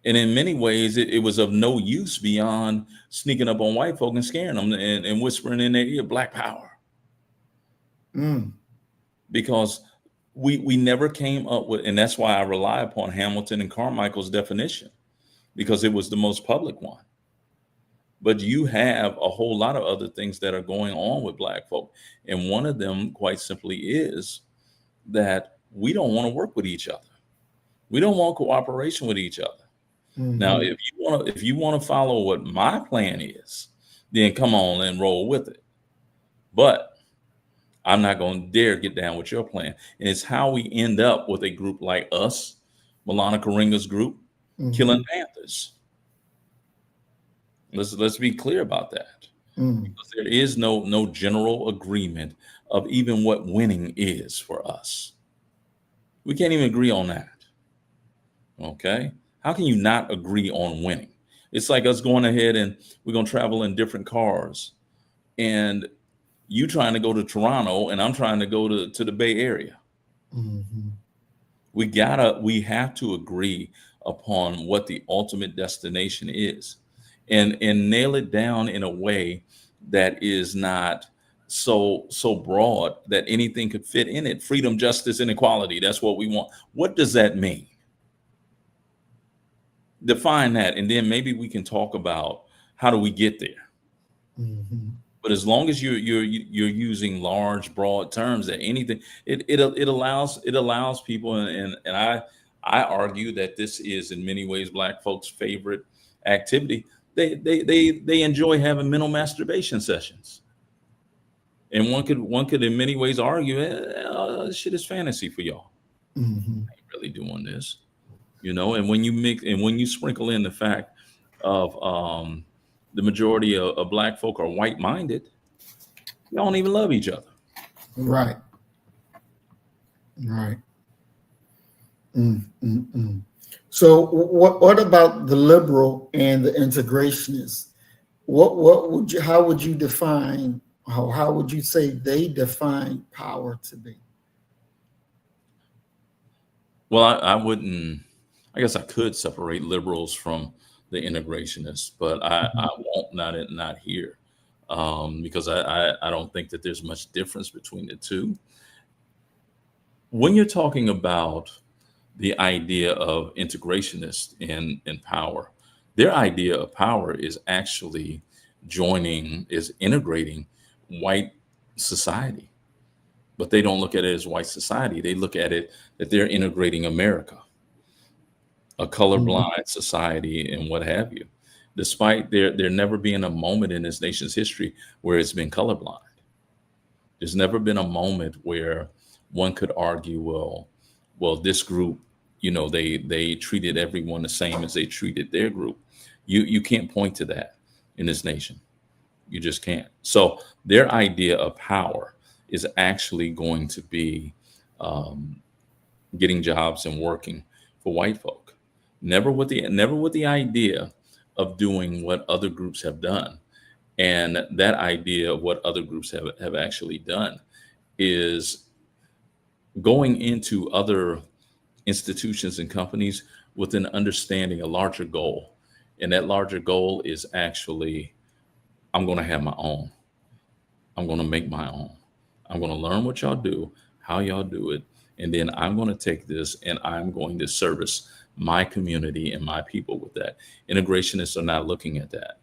And in many ways, it was of no use beyond sneaking up on white folk and scaring them and whispering in their ear, Black Power. Because we never came up with, and that's why I rely upon Hamilton and Carmichael's definition, because it was the most public one. But you have a whole lot of other things that are going on with Black folk. And one of them, quite simply, is that we don't want to work with each other. We don't want cooperation with each other. Now, if you want to follow what my plan is, then come on and roll with it. But I'm not going to dare get down with your plan. And it's how we end up with a group like us, Milana Karinga's group, killing Panthers. Let's be clear about that. Because there is no general agreement of even what winning is for us. We can't even agree on that. Okay? How can you not agree on winning? It's like us going ahead and we're going to travel in different cars. And you trying to go to Toronto and I'm trying to go to the Bay Area. We have to agree upon what the ultimate destination is and nail it down in a way that is not so broad that anything could fit in it. Freedom, justice, and equality. That's what we want. What does that mean? Define that, and then maybe we can talk about how do we get there. But as long as you're using large, broad terms, that anything it allows people, and I argue that this is in many ways Black folks' favorite activity. They enjoy having mental masturbation sessions, and one could in many ways argue, this shit is fantasy for y'all. I ain't really doing this, And when you mix and when you sprinkle in the fact of the majority of Black folk are white-minded, they don't even love each other. Right. So what about the liberal and the integrationists? How would you define, how would you say they define power to be? Well, I wouldn't, I guess I could separate liberals from the integrationists, but I won't, not here, because I don't think that there's much difference between the two. When you're talking about the idea of integrationist in power. Their idea of power is actually integrating white society, but they don't look at it as white society. They look at it that they're integrating America, a Mhm. colorblind society, and what have you. Despite there never being a moment in this nation's history where it's been colorblind. There's never been a moment where one could argue, well, this group, they treated everyone the same as they treated their group. You can't point to that in this nation. You just can't. So their idea of power is actually going to be um, getting jobs and working for white folk. Never with the idea of doing what other groups have done. And that idea of what other groups have actually done is going into other institutions and companies with an understanding, a larger goal. And that larger goal is actually, I'm going to have my own. I'm going to make my own. I'm going to learn what y'all do, how y'all do it. And then I'm going to take this and I'm going to service my community and my people with that. Integrationists are not looking at that.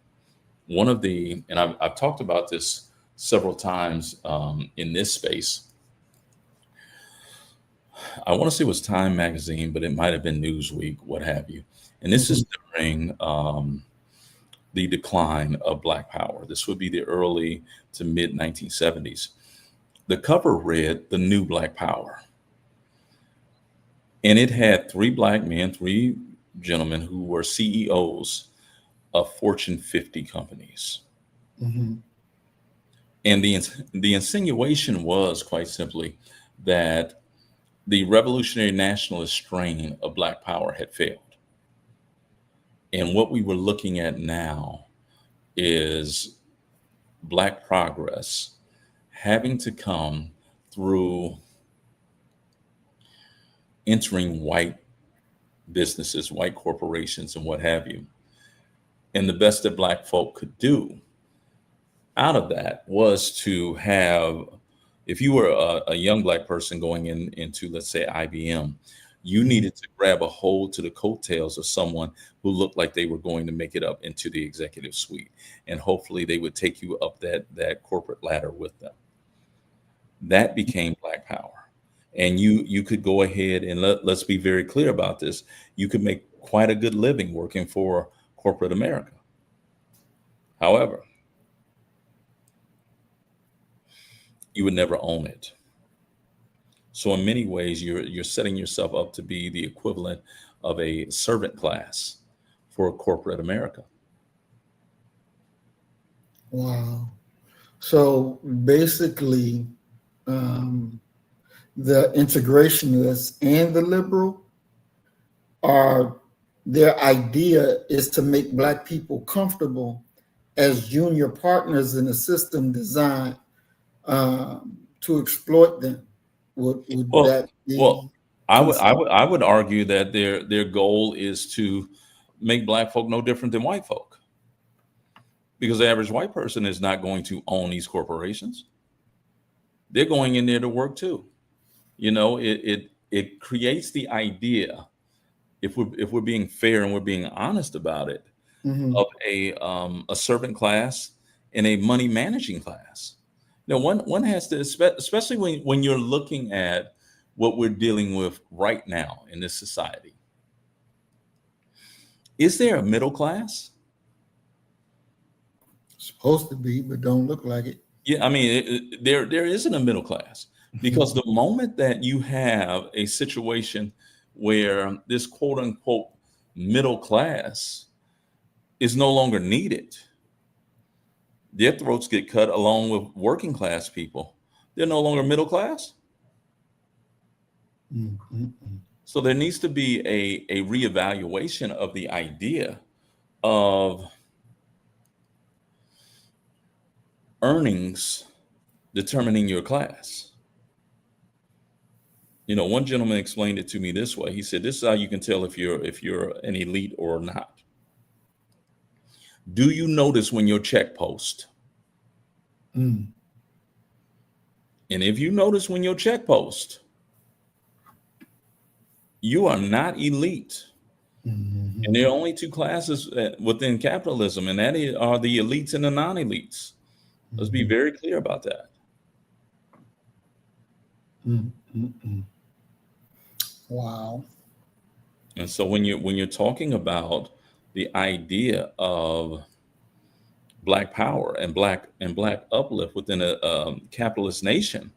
And I've talked about this several times in this space. I want to say it was Time Magazine, but it might have been Newsweek, what have you. And this Mhm. is during the decline of Black Power. This would be the early to mid 1970s. The cover read "The New Black Power," and it had three black men, three gentlemen who were CEOs of Fortune 50 companies. Mhm. And the insinuation was quite simply that the revolutionary nationalist strain of Black Power had failed. And what we were looking at now is Black progress having to come through entering white businesses, white corporations, and what have you. And the best that Black folk could do out of that was to have, if you were a young Black person going into, let's say, IBM, you Mhm. needed to grab a hold to the coattails of someone who looked like they were going to make it up into the executive suite. And hopefully they would take you up that corporate ladder with them. That became Black Power. And you could go ahead and let's be very clear about this. You could make quite a good living working for corporate America. However, you would never own it. So in many ways, you're setting yourself up to be the equivalent of a servant class for corporate America. Wow. So basically, um, the integrationists and the liberal are their idea is to make Black people comfortable as junior partners in a system designed to exploit them. Would Well, that be well, I would I considered? would I would argue that their goal is to make Black folk no different than white folk, because the average white person is not going to own these corporations. They're going in there to work too. It creates the idea, if we're being fair and we're being honest about it, of Mhm. a servant class and a money managing class. Now, one has to, especially when you're looking at what we're dealing with right now in this society. Is there a middle class? Supposed to be, but don't look like it. Yeah, I mean, there isn't a middle class, because the moment that you have a situation where this quote unquote middle class is no longer needed, their throats get cut along with working class people. They're no longer middle class. Mhm. So there needs to be a reevaluation of the idea of earnings determining your class. One gentleman explained it to me this way. He said, "This is how you can tell if you're an elite or not. Do you notice when your check post? Mm. And if you notice when your check post, You are not elite. Mhm. And there are only two classes within capitalism, and are the elites and the non-elites. Let's be Mhm. very clear about that. Mm, mm, mm. Wow. And so when you're talking about the idea of black power and black uplift within a capitalist nation,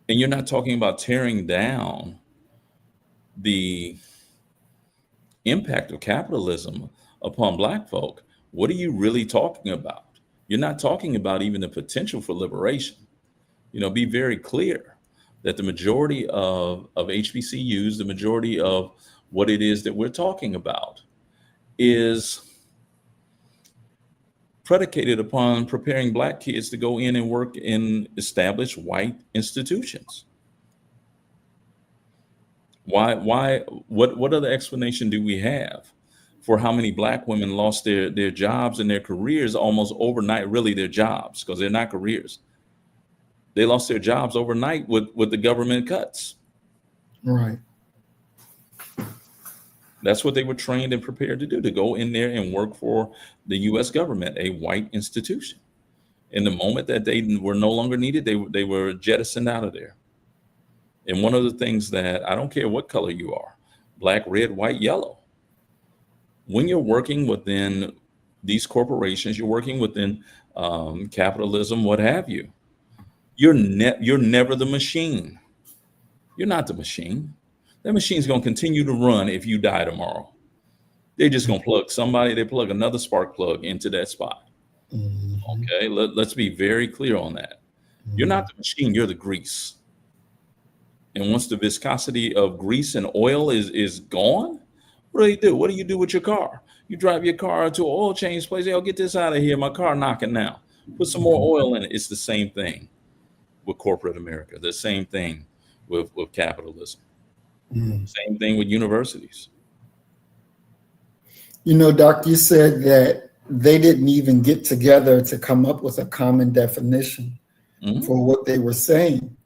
and you're not talking about tearing down the impact of capitalism upon black folk, what are you really talking about? You're not talking about even the potential for liberation. Be very clear that the majority of HBCUs, the majority of what it is that we're talking about is predicated upon preparing black kids to go in and work in established white institutions. What other explanation do we have for how many black women lost their jobs and their careers almost overnight? Really, their jobs, because they're not careers. They lost their jobs overnight with the government cuts. Right. That's what they were trained and prepared to do, to go in there and work for the US government, a white institution. In the moment that they were no longer needed, they were jettisoned out of there. And one of the things that, I don't care what color you are, black, red, white, yellow, when you're working within these corporations, you're working within capitalism, what have you, you're never the machine. You're not the machine. That machine's going to continue to run if you die tomorrow. They're just going to they plug another spark plug into that spot. Mhm. Okay, let's be very clear on that. You're not Mhm. the machine, you're the grease. And once the viscosity of grease and oil is gone, what do you do? What do you do with your car? You drive your car to an oil change place. Hey, I'll get this out of here. My car knocking now. Put some more oil in it. It's the same thing with corporate America. The same thing with capitalism. Mhm. Same thing with universities. Doc, you said that they didn't even get together to come up with a common definition Mhm. for what they were saying.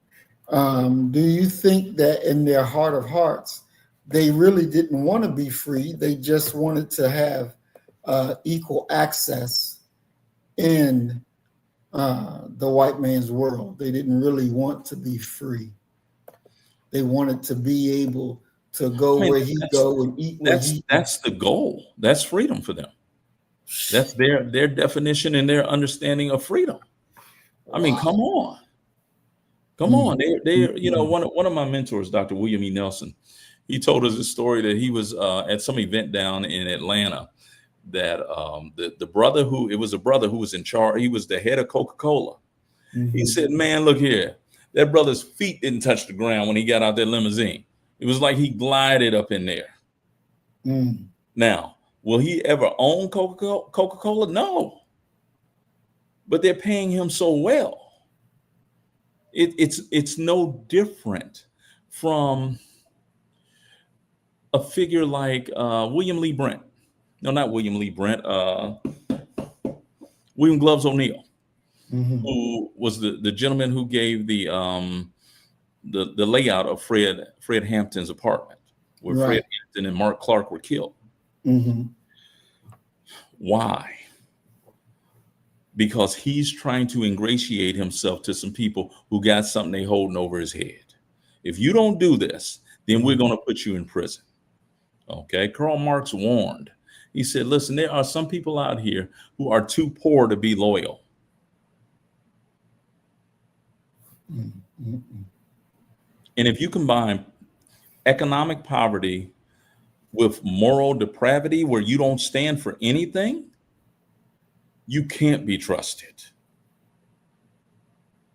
Do you think that in their heart of hearts, they really didn't want to be free? They just wanted to have equal access in the white man's world. They didn't really want to be free. They wanted to be able to I go mean, where he go and eat where he eat. that's the goal. That's freedom for them. That's their definition and their understanding of freedom. I mean, Wow. come on. Come Mm, on. mm, mm. One of my mentors, Dr. William E. Nelson, he told us a story that he was at some event down in Atlanta, that the brother who, it was a brother who was in charge, he was the head of Coca-Cola. He Mhm. said, man, look here. That brother's feet didn't touch the ground when he got out that limousine. It was like he glided up in there. Mm. Now, will he ever own Coca-Cola? No. But they're paying him so well. It's no different from a figure like William Lee Brent. No, not William Lee Brent. William Gloves O'Neill, Mhm. who was the gentleman who gave the layout of Fred Hampton's apartment, where Fred Right. Hampton and Mark Clark were killed. Mhm. Why? Because he's trying to ingratiate himself to some people who got something they holding over his head. If you don't do this, then we're going to put you in prison. Okay. Karl Marx warned. He said, listen, there are some people out here who are too poor to be loyal. Mm, mm, mm. And if you combine economic poverty with moral depravity, where you don't stand for anything, you can't be trusted.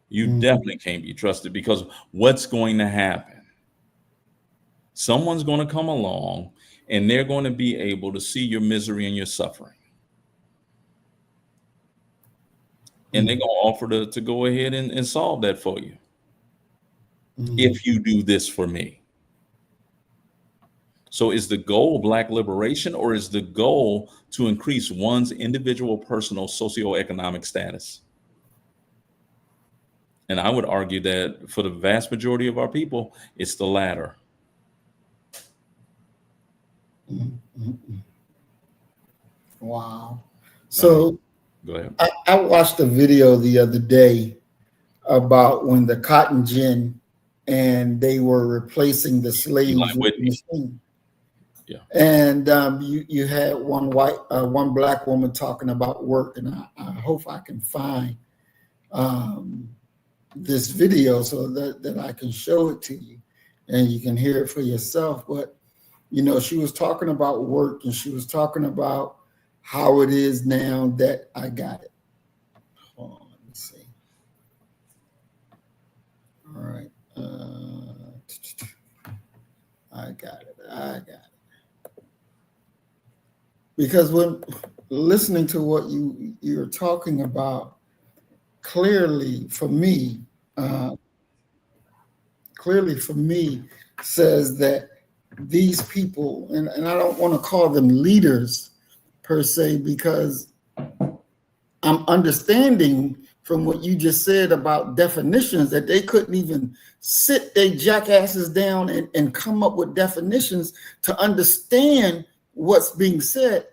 You Mhm. definitely can't be trusted, because what's going to happen? Someone's going to come along and they're going to be able to see your misery and your suffering. And they're going Mm, to offer to go ahead and solve that for you. mm, If you do this for me. So is the goal Black liberation, or is the goal to increase one's individual personal socioeconomic status? And I would argue that for the vast majority of our people, it's the latter. Wow. So Go ahead. I watched a video the other day about when the cotton gin and they were replacing the slaves with the machine. Yeah. And you had one black woman talking about work, and I hope I can find this video so that I can show it to you and you can hear it for yourself. But she was talking about work, and she was talking about how it is now that I got it. Hold on, let me see. All right. I got it. Because when listening to what you're talking about, clearly for me says that these people, and I don't want to call them leaders per se, because I'm understanding from what you just said about definitions that they couldn't even sit their jackasses down and come up with definitions to understand what's being said.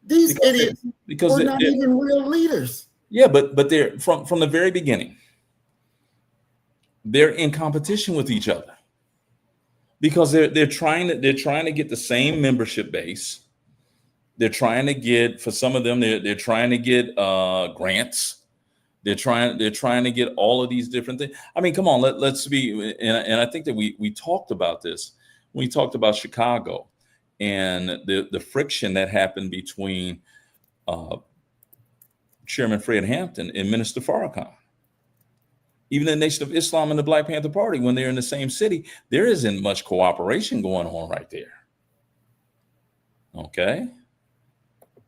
These idiots were not even real leaders. Yeah, but they're from the very beginning. They're in competition with each other because they're trying to get the same membership base. They're trying to get, for some of them, they're trying to get grants. They're trying to get all of these different things. I mean, come on, let's be, and I think that we talked about this when we talked about Chicago and the friction that happened between Chairman Fred Hampton and Minister Farrakhan. Even the Nation of Islam and the Black Panther Party, when they're in the same city, there isn't much cooperation going on right there. Okay?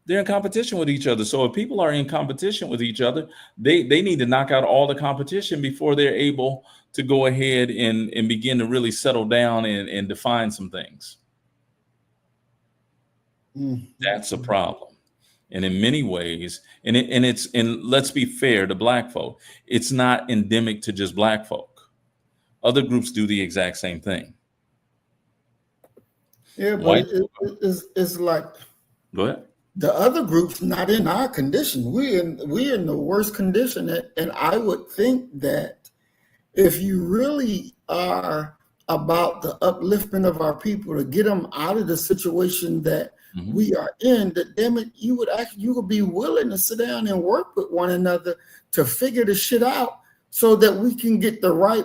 They're in competition with each other. So if people are in competition with each other, they need to knock out all the competition before they're able to go ahead and begin to really settle down and define some things. Mm-hmm. That's a problem. And in many ways, and let's be fair to Black folk, it's not endemic to just Black folk. Other groups do the exact same thing. Yeah, but it's like, go ahead. The other groups not in our condition. We're in the worst condition, and I would think that if you really are about the upliftment of our people to get them out of the situation that we are in, that damn it, you would be willing to sit down and work with one another to figure the shit out so that we can get the right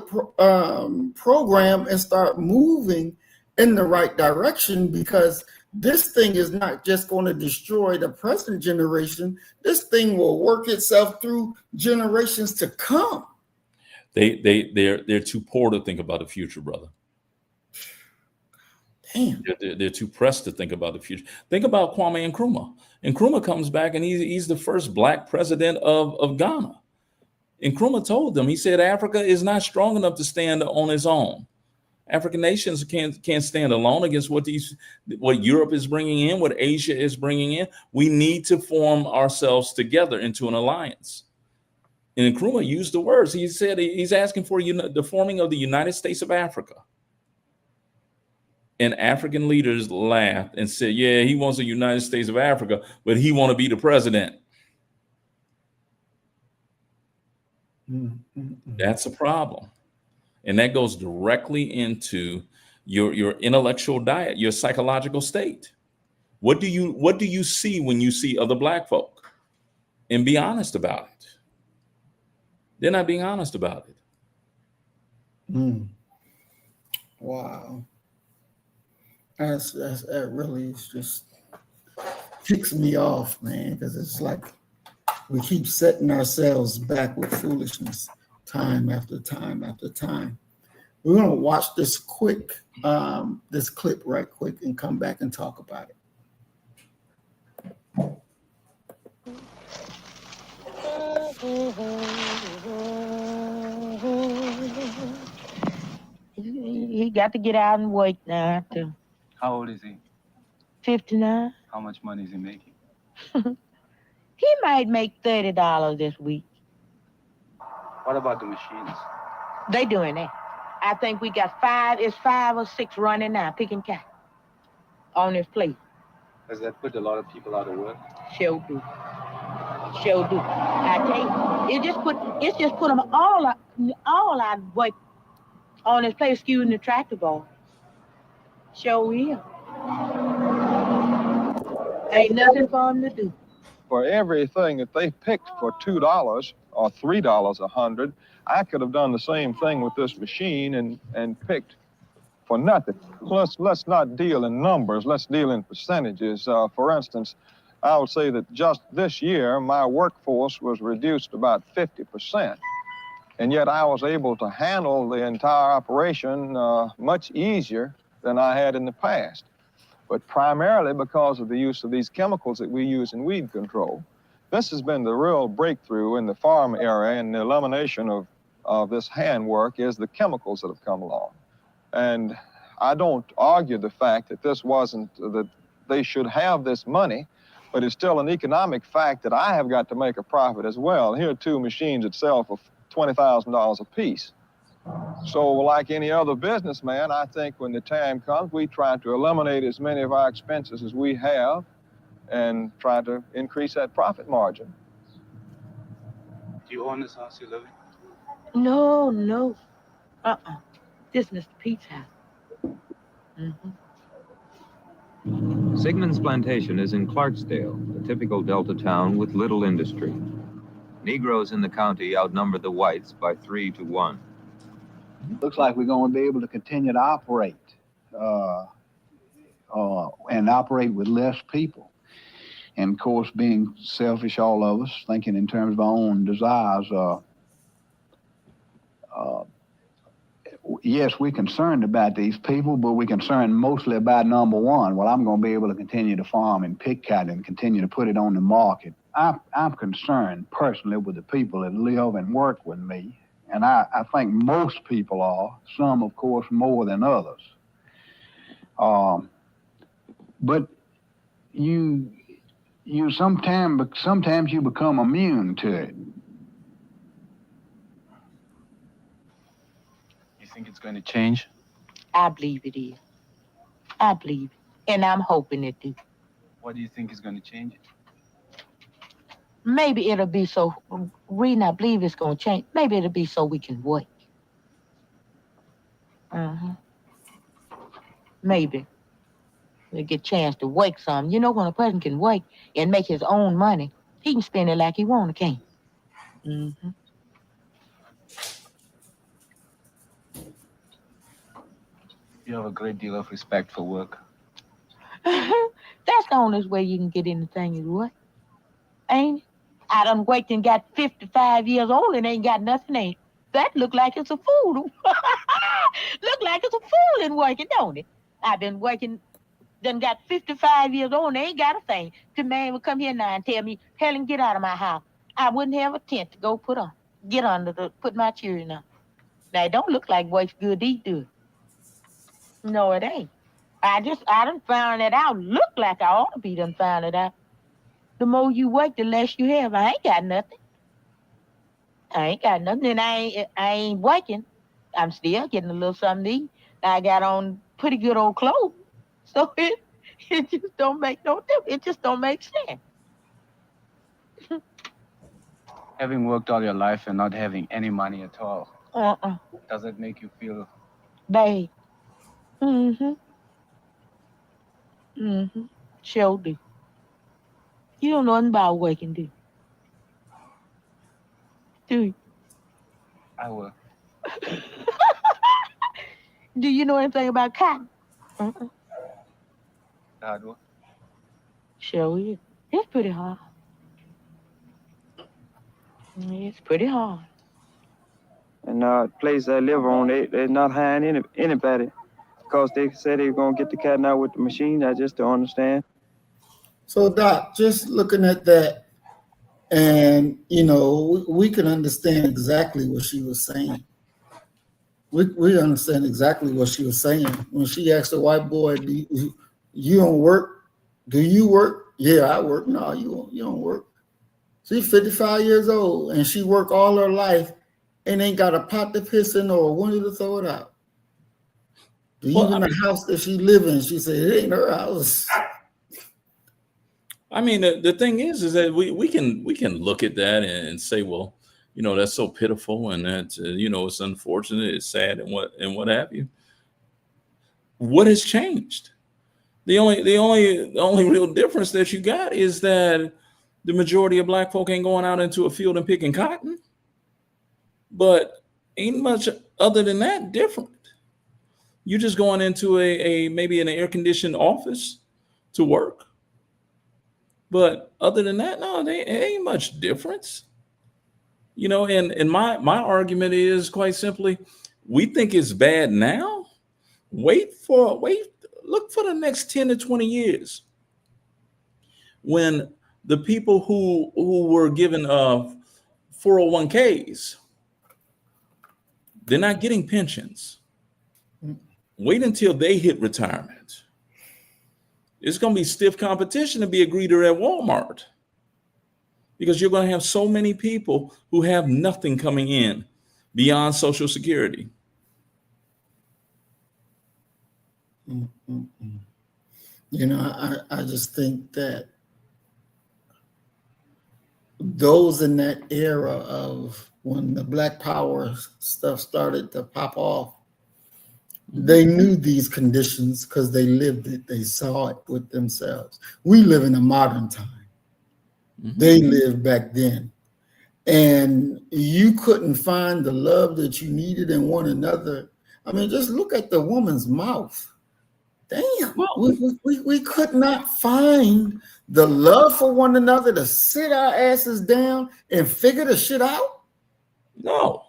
program and start moving in the right direction, because this thing is not just going to destroy the present generation. This thing will work itself through generations to come. They're too poor to think about the future, brother. Damn. They're too pressed to think about the future. Think about Kwame Nkrumah. Nkrumah comes back and he's the first Black president of Ghana. Nkrumah told them, he said, Africa is not strong enough to stand on its own. African nations can't stand alone against what Europe is bringing in, what Asia is bringing in. We need to form ourselves together into an alliance. And Nkrumah used the words. He said he's asking for the forming of the United States of Africa. And African leaders laughed and said, yeah, he wants a United States of Africa, but he want to be the president. That's a problem. And that goes directly into your intellectual diet, your psychological state. What do you see when you see other Black folk? And be honest about it. They're not being honest about it. Wow. That really is just ticks me off, man, because it's like we keep setting ourselves back with foolishness time after time after time. We're going to watch this clip right quick and come back and talk about it. He got to get out and work now, too. How old is he? 59. How much money is he making? He might make $30 this week. What about the machines? They doing that. I think we got 5 or 6 running now, picking cotton. on this place. Does that put a lot of people out of work? Sure do. Sure do. I tell you, it's just put them all out of work on this place, excusing the tractor ball. Sure is. Ain't nothing for them to do. For everything that they picked for $2 or $3 a hundred, I could have done the same thing with this machine and picked for nothing. Let's not deal in numbers, let's deal in percentages. For instance, I would say that just this year, my workforce was reduced about 50%. And yet I was able to handle the entire operation much easier than I had in the past. But primarily because of the use of these chemicals that we use in weed control. This has been the real breakthrough in the farm area, and the elimination of this handwork is the chemicals that have come along. And I don't argue the fact that this wasn't, that they should have this money, but it's still an economic fact that I have got to make a profit as well. Here are two machines that sell for $20,000 a piece. So like any other businessman, I think when the time comes, we try to eliminate as many of our expenses as we have and try to increase that profit margin. Do you own this house you live in? No. This is Mr. Pete's house. Sigmund's plantation is in Clarksdale, a typical Delta town with little industry. Negroes in the county outnumber the whites by 3 to 1. Looks like we're going to be able to continue to operate and operate with less people. And of course, being selfish, all of us, thinking in terms of our own desires, yes, we're concerned about these people, but we're concerned mostly about number one. Well, I'm going to be able to continue to farm and pick cotton and continue to put it on the market. I'm concerned personally with the people that live and work with me. And I think most people are, some, of course, more than others. But you sometimes you become immune to it. You think it's going to change? I believe it is. I believe it. And I'm hoping it do. What do you think is going to change it? Maybe it'll be so, reason I believe it's going to change, maybe it'll be so we can work. Maybe. We'll get a chance to work some. You know, when a person can work and make his own money, he can spend it like he want, can't he? You have a great deal of respect for work. That's the only way you can get anything is work. Ain't it? I done worked and got 55 years old and ain't got nothing, ain't it? That look like it's a fool. Look like it's a fool in working, don't it? I've been working, done got 55 years old and ain't got a thing. The man would come here now and tell me, Helen, get out of my house. I wouldn't have a tent to go put on. Get under to put my children on. Now, it don't look like work's good either. No, it ain't. I done found it out. Look like I ought to be done found it out. The more you work, the less you have. I ain't got nothing. And I ain't working. I'm still getting a little something to eat. I got on pretty good old clothes. So it just don't make no difference. It just don't make sense. Having worked all your life and not having any money at all, does it make you feel Babe. Sure do. You don't know nothing about working, do you? Do you? I work? Do you know anything about cotton? Hard work? Sure is. It's pretty hard. It's pretty hard. And the place I live on, they're not hiring anybody because they said they were going to get the cotton out with the machine. I just don't understand. So, Doc, just looking at that, and, you know, we can understand exactly what she was saying. We understand exactly what she was saying. When she asked the white boy, you don't work? Do you work? Yeah, I work. No, you don't work. She's 55 years old, and she worked all her life and ain't got a pot to piss in or a window to throw it out. Even the house that she live in, she said it ain't her house. I mean, the thing is that we can look at that and say, well, that's so pitiful, and that it's unfortunate, it's sad, and what have you. What has changed? The only real difference that you got is that the majority of black folk ain't going out into a field and picking cotton, but ain't much other than that different. You're just going into a maybe an air conditioned office to work. But other than that, no, there ain't much difference. And my argument is quite simply, we think it's bad now. Look for the next 10 to 20 years when the people who were given 401ks, they're not getting pensions. Wait until they hit retirement. It's going to be stiff competition to be a greeter at Walmart, because you're going to have so many people who have nothing coming in beyond Social Security. I just think that those in that era of when the Black Power stuff started to pop off, they knew these conditions because they lived it. They saw it with themselves. We live in a modern time. They lived back then. And you couldn't find the love that you needed in one another. I mean, just look at the woman's mouth. Damn, we could not find the love for one another to sit our asses down and figure the shit out. No.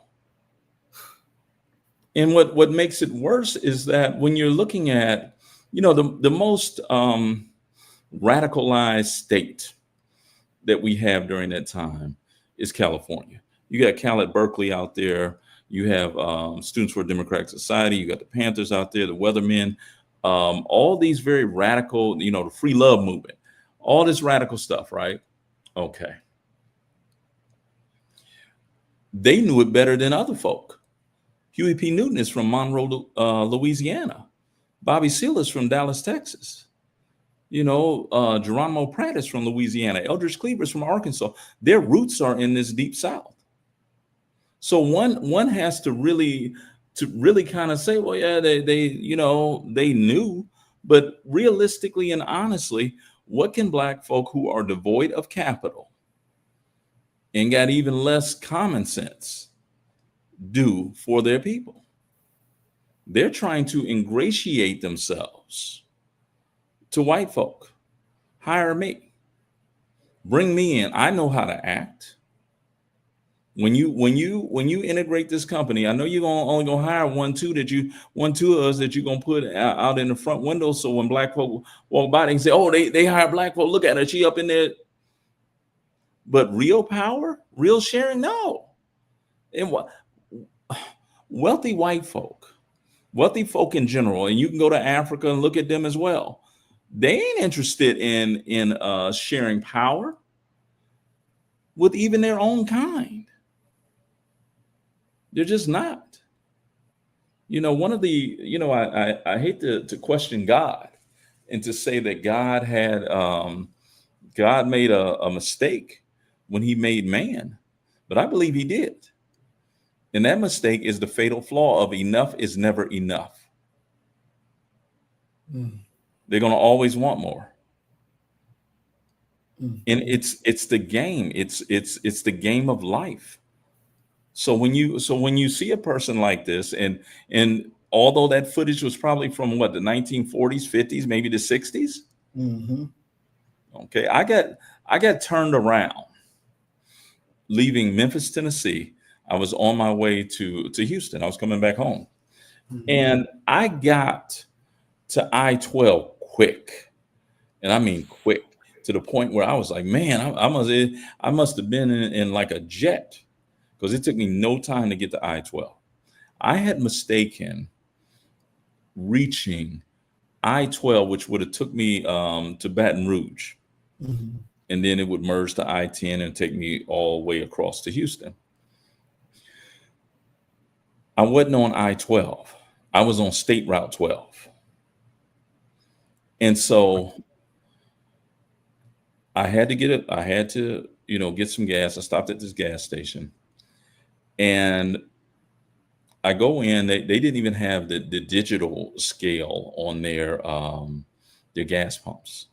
And what makes it worse is that when you're looking at, the most radicalized state that we have during that time is California. You got Cal at Berkeley out there. You have Students for a Democratic Society. You got the Panthers out there, the Weathermen, all these very radical, the free love movement, all this radical stuff, right? Okay. They knew it better than other folk. Huey P. Newton is from Monroe, Louisiana. Bobby Seale is from Dallas, Texas. Geronimo Pratt is from Louisiana. Eldridge Cleaver is from Arkansas. Their roots are in this deep South. So one has to really kind of say, well, yeah, they knew, but realistically and honestly, what can black folk who are devoid of capital and got even less common sense do for their people? They're trying to ingratiate themselves to white folk. Hire me, bring me in. I know how to act. When you integrate this company, I know you're only gonna hire one, two of us that you're gonna put out in the front window. So when black folk walk by, they can say, "Oh, they hire black folk. Look at her, she up in there." But real power, real sharing, no. And wealthy white folk, wealthy folk in general, and you can go to Africa and look at them as well. They ain't interested in sharing power with even their own kind. They're just not. One of the, I hate to question God and to say that God made a mistake when he made man, but I believe he did. And that mistake is the fatal flaw of enough is never enough. They're going to always want more. And it's the game. It's the game of life. So when you see a person like this, and although that footage was probably from the 1940s, 50s, maybe the 60s. Okay, I got turned around leaving Memphis, Tennessee. I was on my way to Houston. I was coming back home, and I got to I-12 quick, and I mean quick, to the point where I was like, man, I must have been in like a jet, because it took me no time to get to I-12. I had mistaken reaching I-12, which would have took me to Baton Rouge, and then it would merge to I-10 and take me all the way across to Houston. I wasn't on I-12. I was on State Route 12. And so I had to get some gas. I stopped at this gas station and I go in, they didn't even have the digital scale on their gas pumps.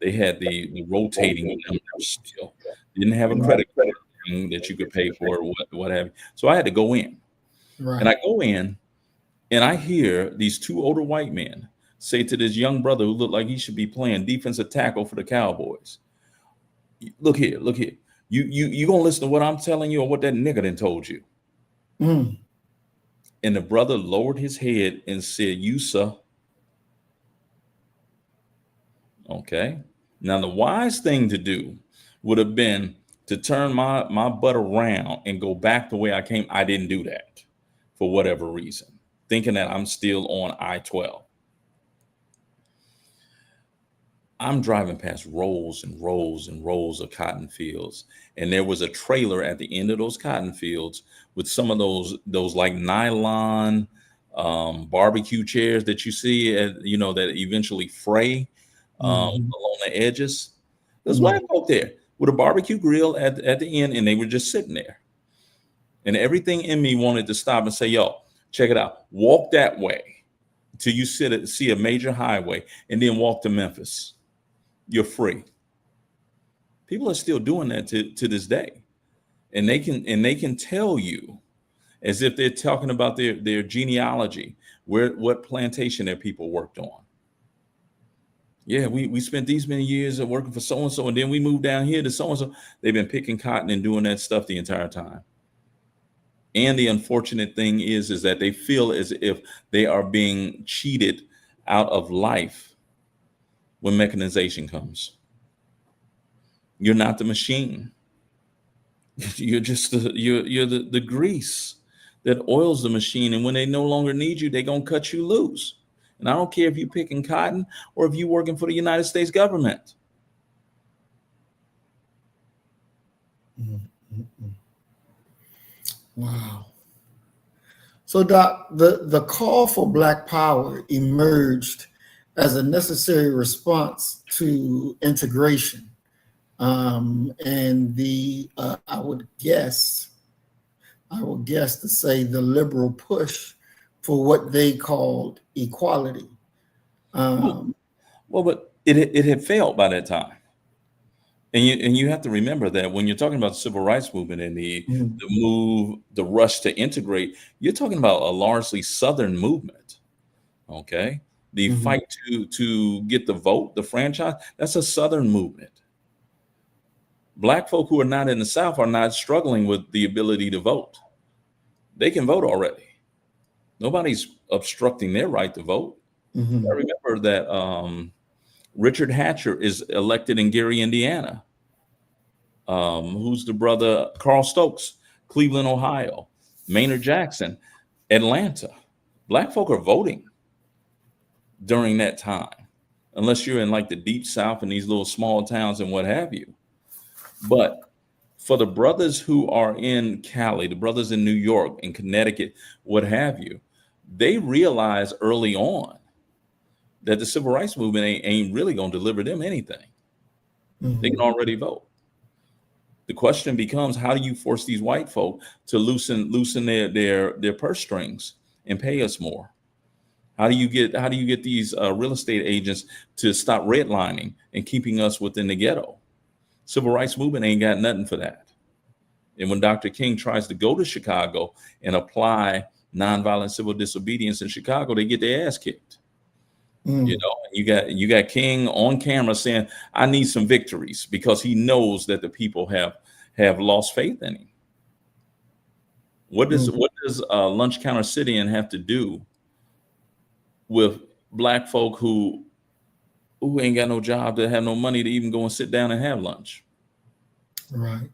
They had the rotating numbers still. Didn't have a credit card thing that you could pay for or what have you. So I had to go in. And I go in and I hear these two older white men say to this young brother who looked like he should be playing defensive tackle for the Cowboys, look here. You gonna listen to what I'm telling you or what that nigga done told you? Mm. And the brother lowered his head and said, "You, sir." Okay. Now, the wise thing to do would have been to turn my butt around and go back the way I came. I didn't do that for whatever reason, thinking that I'm still on I-12. I'm driving past rows and rows and rows of cotton fields. And there was a trailer at the end of those cotton fields with some of those like nylon barbecue chairs that you see, that eventually fray along the edges. There's white folk there with a barbecue grill at the end, and they were just sitting there. And everything in me wanted to stop and say, yo, check it out. Walk that way till you see a major highway and then walk to Memphis. You're free. People are still doing that to this day. And they can tell you as if they're talking about their genealogy, what plantation their people worked on. Yeah, we spent these many years of working for so-and-so, and then we moved down here to so-and-so. They've been picking cotton and doing that stuff the entire time. And the unfortunate thing is that they feel as if they are being cheated out of life when mechanization comes. You're not the machine. You're just the grease that oils the machine. And when they no longer need you, they're going to cut you loose. And I don't care if you're picking cotton or if you're working for the United States government. Wow. So, Doc, the call for Black Power emerged as a necessary response to integration. And I would guess to say the liberal push for what they called equality. But it had failed by that time. And you have to remember that when you're talking about the civil rights movement and the rush to integrate, you're talking about a largely Southern movement. Okay. The fight to get the vote, the franchise, that's a Southern movement. Black folk who are not in the South are not struggling with the ability to vote. They can vote already. Nobody's obstructing their right to vote. I remember that Richard Hatcher is elected in Gary, Indiana. Who's the brother? Carl Stokes, Cleveland, Ohio. Maynard Jackson, Atlanta. Black folk are voting during that time, unless you're in like the deep South and these little small towns and what have you. But for the brothers who are in Cali, the brothers in New York, in Connecticut, what have you, they realize early on that the civil rights movement ain't really going to deliver them anything. They can already vote. The question becomes, how do you force these white folk to loosen their purse strings and pay us more? How do you get these real estate agents to stop redlining and keeping us within the ghetto? Civil rights movement ain't got nothing for that. And when Dr. King tries to go to Chicago and apply nonviolent civil disobedience in Chicago, they get their ass kicked. You got King on camera saying, I need some victories, because he knows that the people have lost faith in him. What does Lunch Counter City have to do with Black folk who ain't got no job, that have no money to even go and sit down and have lunch? Right.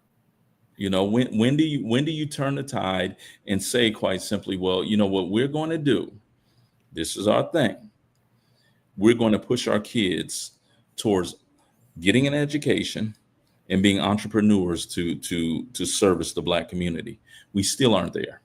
When do you turn the tide and say quite simply, well, you know what we're going to do? This is our thing. We're going to push our kids towards getting an education and being entrepreneurs to service the Black community. We still aren't there.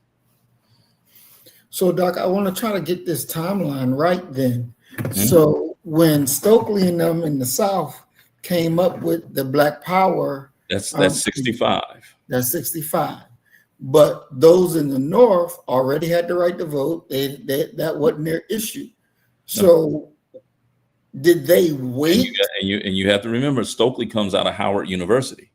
So, Doc, I want to try to get this timeline right then. Mhm. So, when Stokely and them in the South came up with the Black Power, That's 65. that's 65. But those in the North already had the right to vote. That wasn't their issue. So, did they wait? And you have to remember, Stokely comes out of Howard University.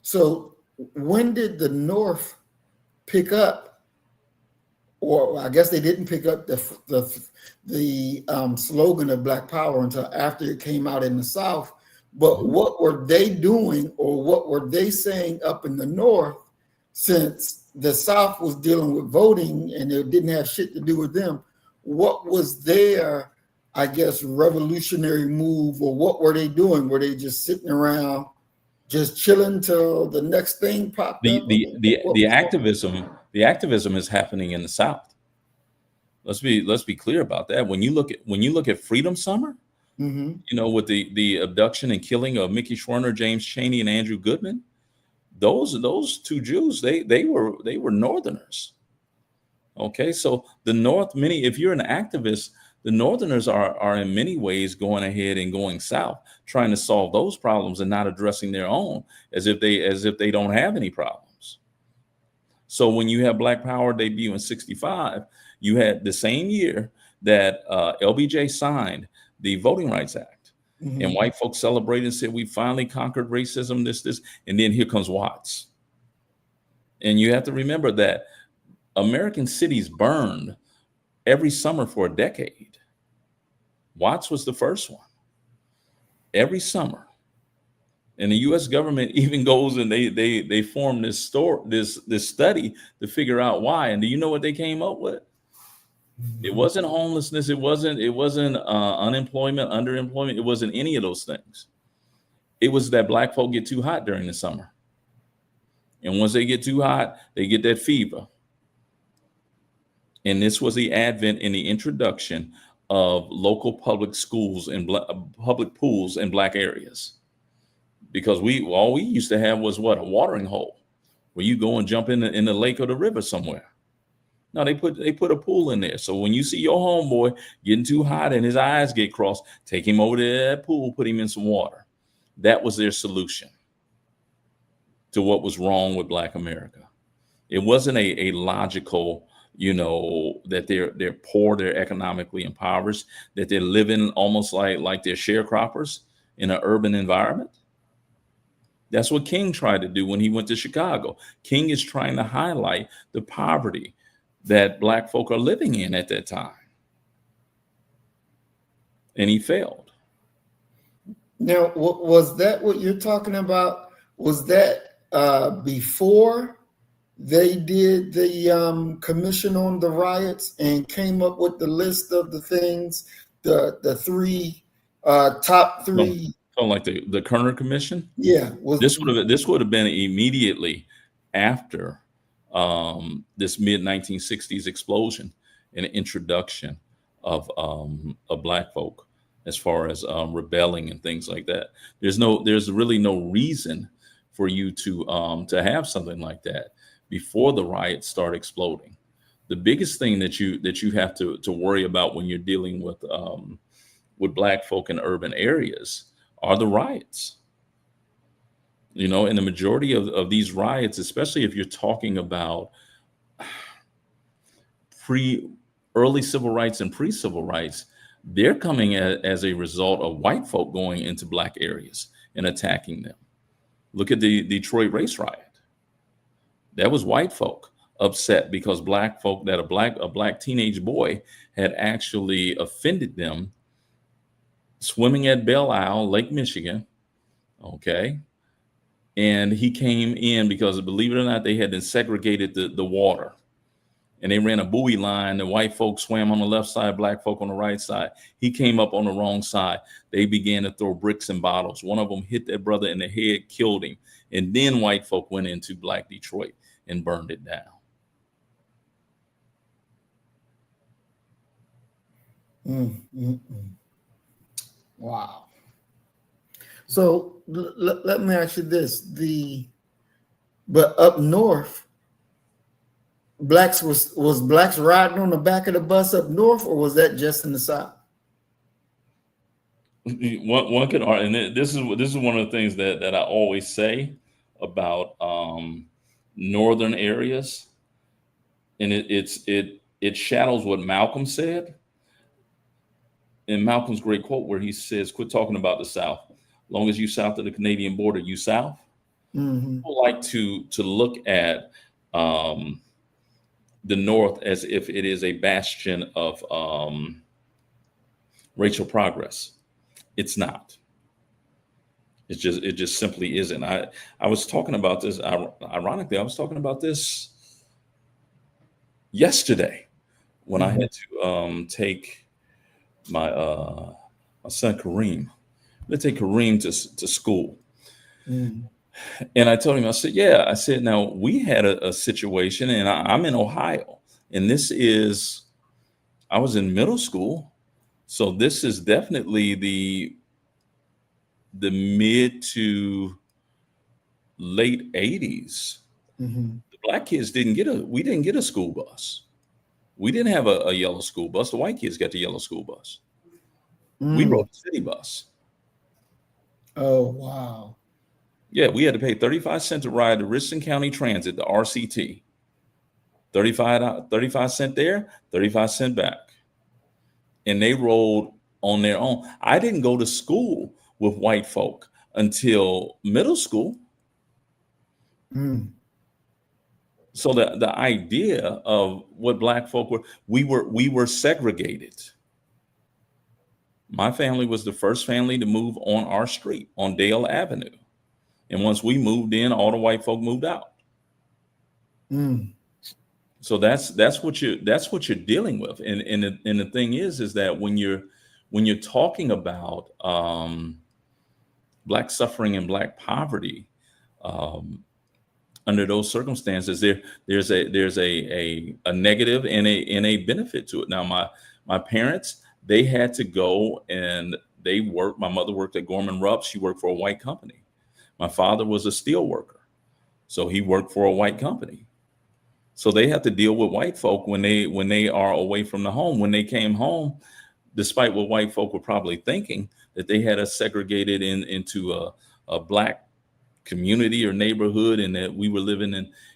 So, when did the North pick up? Or I guess they didn't pick up the slogan of Black Power until after it came out in the South. But what were they doing, or what were they saying up in the North, since the South was dealing with voting and it didn't have shit to do with them? What was their, I guess, revolutionary move, or what were they doing? Were they just sitting around, just chilling till the next thing popped up? The activism is happening in the South. Let's be clear about that. When you look at Freedom Summer, Mm-hmm. you know, with the abduction and killing of Mickey Schwerner, James Chaney, and Andrew Goodman, those two Jews, they were Northerners. Okay, so the North, if you're an activist, the Northerners are in many ways going ahead and going south, trying to solve those problems and not addressing their own, as if they don't have any problems. So when you have Black Power debut in 65, you had the same year that LBJ signed the Voting Rights Act. Mm-hmm. And white folks celebrated and said, we finally conquered racism, this. And then here comes Watts. And you have to remember that American cities burned every summer for a decade. Watts was the first one. Every summer. And the U.S. government even goes and they form this study to figure out why. And do you know what they came up with? It wasn't homelessness. It wasn't unemployment, underemployment. It wasn't any of those things. It was that Black folk get too hot during the summer. And once they get too hot, they get that fever. And this was the advent and the introduction of local public schools and public pools in Black areas. Because all we used to have was what? A watering hole where you go and jump in the lake or the river somewhere. No, they put a pool in there. So when you see your homeboy getting too hot and his eyes get crossed, take him over to that pool, put him in some water. That was their solution to what was wrong with Black America. It wasn't a logical, that they're poor, they're economically impoverished, that they're living almost like they're sharecroppers in an urban environment. That's what King tried to do when he went to Chicago. King is trying to highlight the poverty that Black folk are living in at that time. And he failed. Now, was that what you're talking about? Was that before they did the commission on the riots and came up with the list of the things, the three top three? So like the Kerner Commission? Yeah. This would have been immediately after this mid-1960s explosion and introduction of Black folk as far as rebelling and things like that. There's really no reason for you to have something like that before the riots start exploding. The biggest thing that you have to worry about when you're dealing with Black folk in urban areas are the riots. And the majority of these riots, especially if you're talking about early civil rights and pre-civil rights, they're coming as a result of white folk going into Black areas and attacking them. Look at the Detroit race riot. That was white folk upset because Black folk, that a black teenage boy had actually offended them swimming at Belle Isle, Lake Michigan. Okay. And he came in because, believe it or not, they had then segregated the water. And they ran a buoy line. The white folks swam on the left side, Black folk on the right side. He came up on the wrong side. They began to throw bricks and bottles. One of them hit that brother in the head, killed him. And then white folk went into Black Detroit and burned it down. Wow. So let me ask you this: but up north, was blacks riding on the back of the bus up north, or was that just in the South? One could argue, and this is one of the things that I always say about northern areas, and it shadows what Malcolm said in Malcolm's great quote, where he says, "Quit talking about the South. Long as you south of the Canadian border, you South." Mm-hmm. People like to look at the North as if it is a bastion of racial progress. It's not. It just simply isn't. I was talking about this. Ironically, I was talking about this yesterday when I had to take my son Kareem. Let's take Kareem to school. Mm. And I told him, I said, now we had a situation, and I'm in Ohio, and I was in middle school. So this is definitely the mid to late 80s. Mm-hmm. The black kids we didn't get a school bus. We didn't have a yellow school bus. The white kids got the yellow school bus. We rode a city bus. Oh, wow. Yeah, we had to pay 35 cents to ride the Richland County Transit, the RCT. 35 cent there, 35 cent back. And they rode on their own. I didn't go to school with white folk until middle school. Mm. So the idea of what black folk were, we were segregated. My family was the first family to move on our street on Dale Avenue. And once we moved in, all the white folk moved out. Mm. So that's what you're dealing with. And the thing is that when you're talking about black suffering and black poverty, under those circumstances, there's a negative and a benefit to it. Now, my parents, they had to go and they worked. My mother worked at Gorman Rupp. She worked for a white company. My father was a steel worker, so he worked for a white company. So they have to deal with white folk when they are away from the home. When they came home, despite what white folk were probably thinking, that they had us segregated into a black community or neighborhood, and that we were living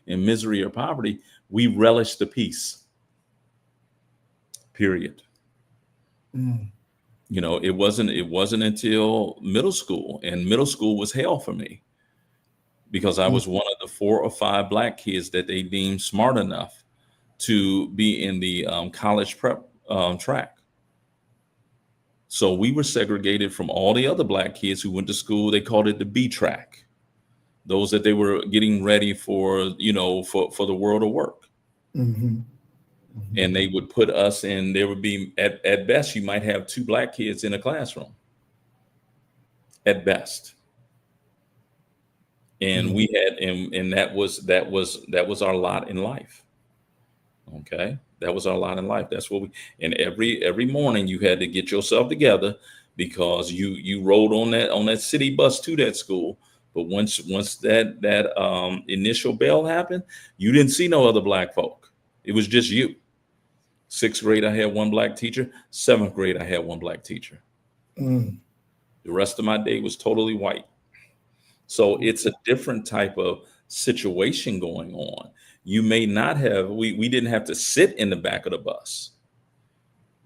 in misery or poverty, we relished the peace. Period. Mm. You know, it wasn't until middle school, and middle school was hell for me because I was one of the 4 or 5 black kids that they deemed smart enough to be in the college prep track. So we were segregated from all the other black kids who went to school. They called it the B track. Those that they were getting ready for, for the world of work. Mm-hmm. And they would put us in, there would be, at best, you might have 2 black kids in a classroom. At best. And we had, and that was our lot in life. Okay. That was our lot in life. That's what and every morning you had to get yourself together because you rode on that city bus to that school. But once that initial bell happened, you didn't see no other black folk. It was just you. 6th grade, I had 1 black teacher. 7th grade, I had 1 black teacher. Mm. The rest of my day was totally white. So it's a different type of situation going on. You may not have, we didn't have to sit in the back of the bus,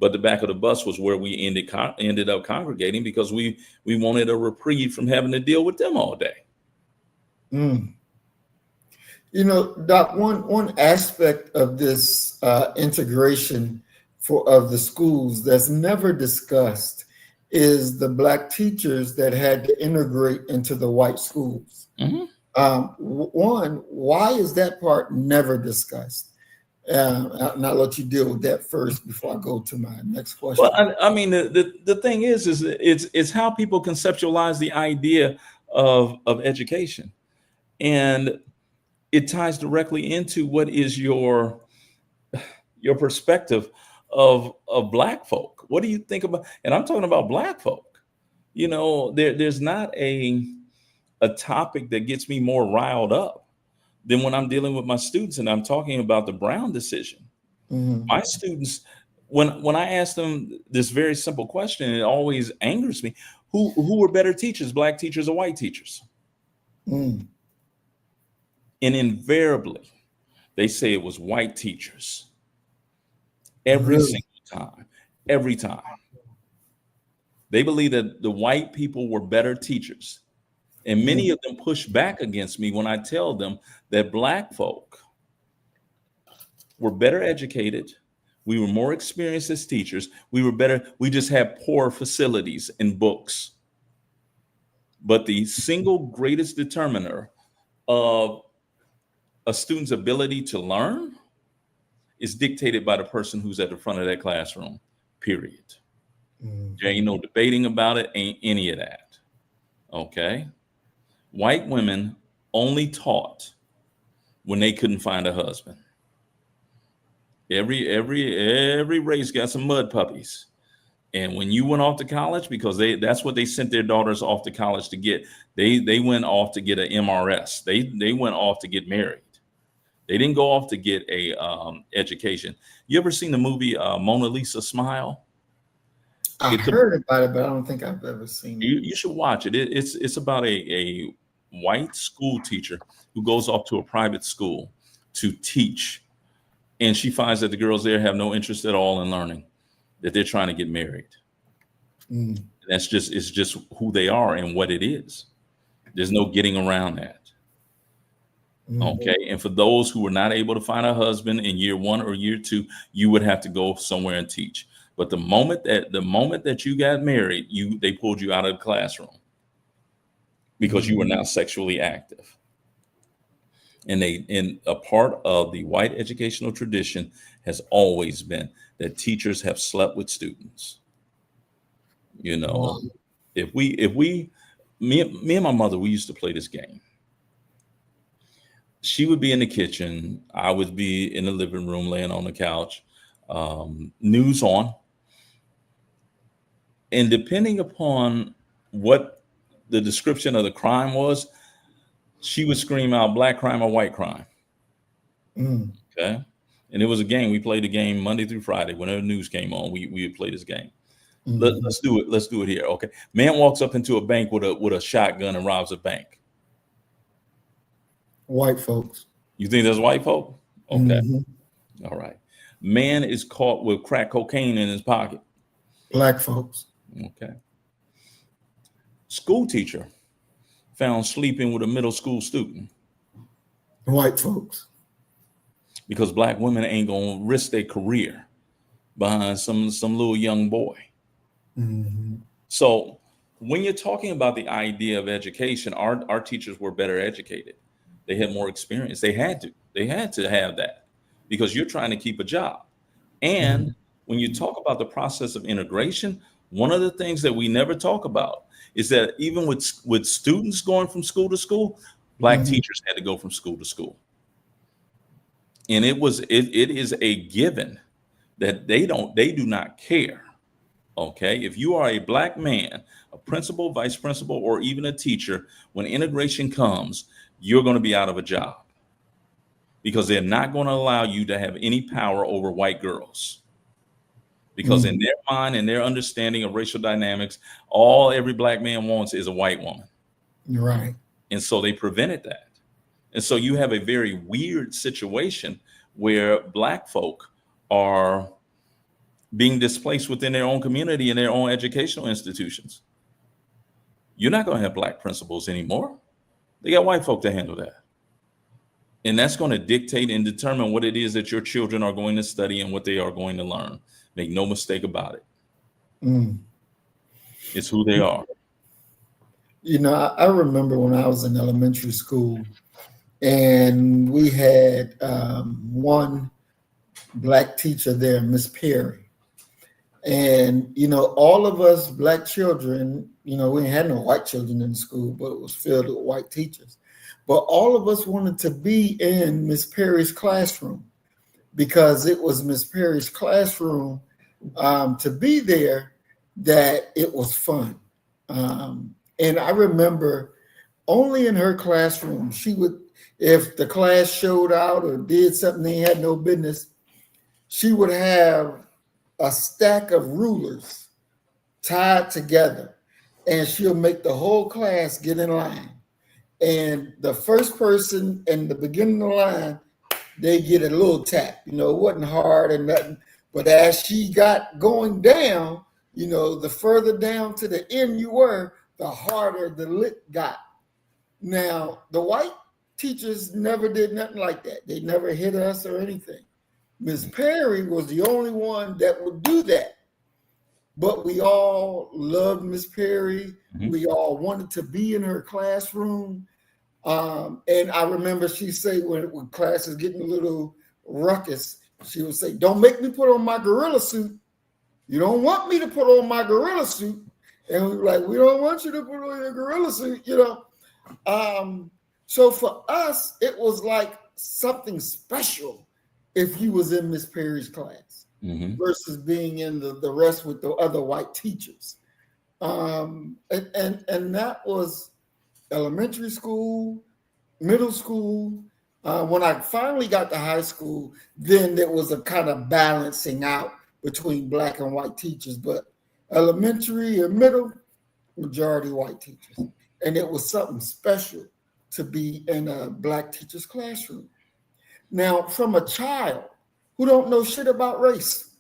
but the back of the bus was where we ended up congregating because we wanted a reprieve from having to deal with them all day. Mm. You know, Doc, one aspect of this integration of the schools that's never discussed is the black teachers that had to integrate into the white schools. Mm-hmm. One, why is that part never discussed? And I'll let you deal with that first before I go to my next question. Well, I mean, the thing is it's how people conceptualize the idea of education, and it ties directly into what is your perspective of black folk. What do you think about? And I'm talking about black folk. You know, there's not a topic that gets me more riled up Then when I'm dealing with my students and I'm talking about the Brown decision, my students, when I ask them this very simple question, it always angers me. Who were better teachers, black teachers or white teachers? Mm. And invariably, they say it was white teachers. Every Really? single time. Every time. They believe that the white people were better teachers. And many of them push back against me when I tell them that black folk were better educated. We were more experienced as teachers. We were better. We just had poor facilities and books. But the single greatest determiner of a student's ability to learn is dictated by the person who's at the front of that classroom, period. There ain't no debating about it, ain't any of that. Okay? White women only taught when they couldn't find a husband. Every race got some mud puppies. And when you went off to college, because that's what they sent their daughters off to college to get. They went off to get an MRS. They went off to get married. They didn't go off to get a education. You ever seen the movie Mona Lisa Smile? I heard about it, but I don't think I've ever seen it. You should watch it. It's about a white school teacher who goes off to a private school to teach. And she finds that the girls there have no interest at all in learning, that they're trying to get married. It's just who they are and what it is. There's no getting around that. Okay. And for those who were not able to find a husband in year 1 or year 2, you would have to go somewhere and teach. But the moment that you got married, they pulled you out of the classroom because you were now sexually active. And a part of the white educational tradition has always been that teachers have slept with students. You know, me and my mother, we used to play this game. She would be in the kitchen. I would be in the living room, laying on the couch, news on. And depending upon what the description of the crime was, she would scream out black crime or white crime. Okay. And it was a game. We played the game Monday through Friday. Whenever news came on, we would play this game. Let's do it. Let's do it here. Okay. Man walks up into a bank with a shotgun and robs a bank. White folks. You think that's white folk? Okay. All right. Man is caught with crack cocaine in his pocket. Black folks. Okay. School teacher found sleeping with a middle school student. White folks. Because black women ain't gonna risk their career behind some little young boy. So when you're talking about the idea of education, our teachers were better educated. They had more experience. They had to have that because you're trying to keep a job. And when you talk about the process of integration, one of the things that we never talk about is that even with students going from school to school, black teachers had to go from school to school. And it is a given that they do not care. Okay. If you are a black man, a principal, vice principal, or even a teacher, when integration comes, you're going to be out of a job because they're not going to allow you to have any power over white girls. Because in their mind and their understanding of racial dynamics, every black man wants is a white woman. Right. And so they prevented that. And so you have a very weird situation where black folk are being displaced within their own community and their own educational institutions. You're not going to have black principals anymore. They got white folk to handle that. And that's going to dictate and determine what it is that your children are going to study and what they are going to learn. Make no mistake about it. It's who they are. You know, I remember when I was in elementary school and we had one black teacher there, Miss Perry. And, you know, all of us black children, you know, we had no white children in school, but it was filled with white teachers. But all of us wanted to be in Miss Perry's classroom because it was Miss Perry's classroom to be there that it was fun. And I remember only in her classroom, if the class showed out or did something they had no business, she would have a stack of rulers tied together, and she'll make the whole class get in line. And the first person in the beginning of the line, they get a little tap. You know, it wasn't hard and nothing. But as she got going down, you know, the further down to the end you were, the harder the lick got. Now, the white teachers never did nothing like that. They never hit us or anything. Miss Perry was the only one that would do that. But we all loved Miss Perry. Mhm. We all wanted to be in her classroom. And I remember she say when class is getting a little ruckus, she would say, "Don't make me put on my gorilla suit. You don't want me to put on my gorilla suit." And we were like, "We don't want you to put on your gorilla suit," you know. So for us, it was like something special if you was in Miss Perry's class versus being in the rest with the other white teachers. And that was elementary school, middle school. When I finally got to high school, then there was a kind of balancing out between black and white teachers, but elementary and middle, majority white teachers. And it was something special to be in a black teacher's classroom. Now, from a child who don't know shit about race,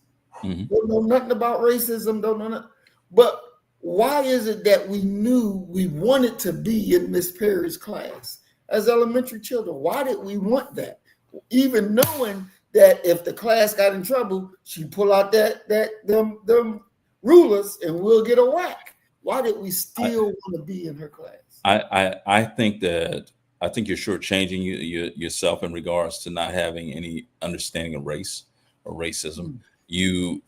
don't know nothing about racism, don't know nothing, but why is it that we knew we wanted to be in Miss Perry's class as elementary children? Why did we want that? Even knowing that if the class got in trouble, she'd pull out them rulers and we'll get a whack. Why did we still want to be in her class? I think you're shortchanging yourself in regards to not having any understanding of race or racism. You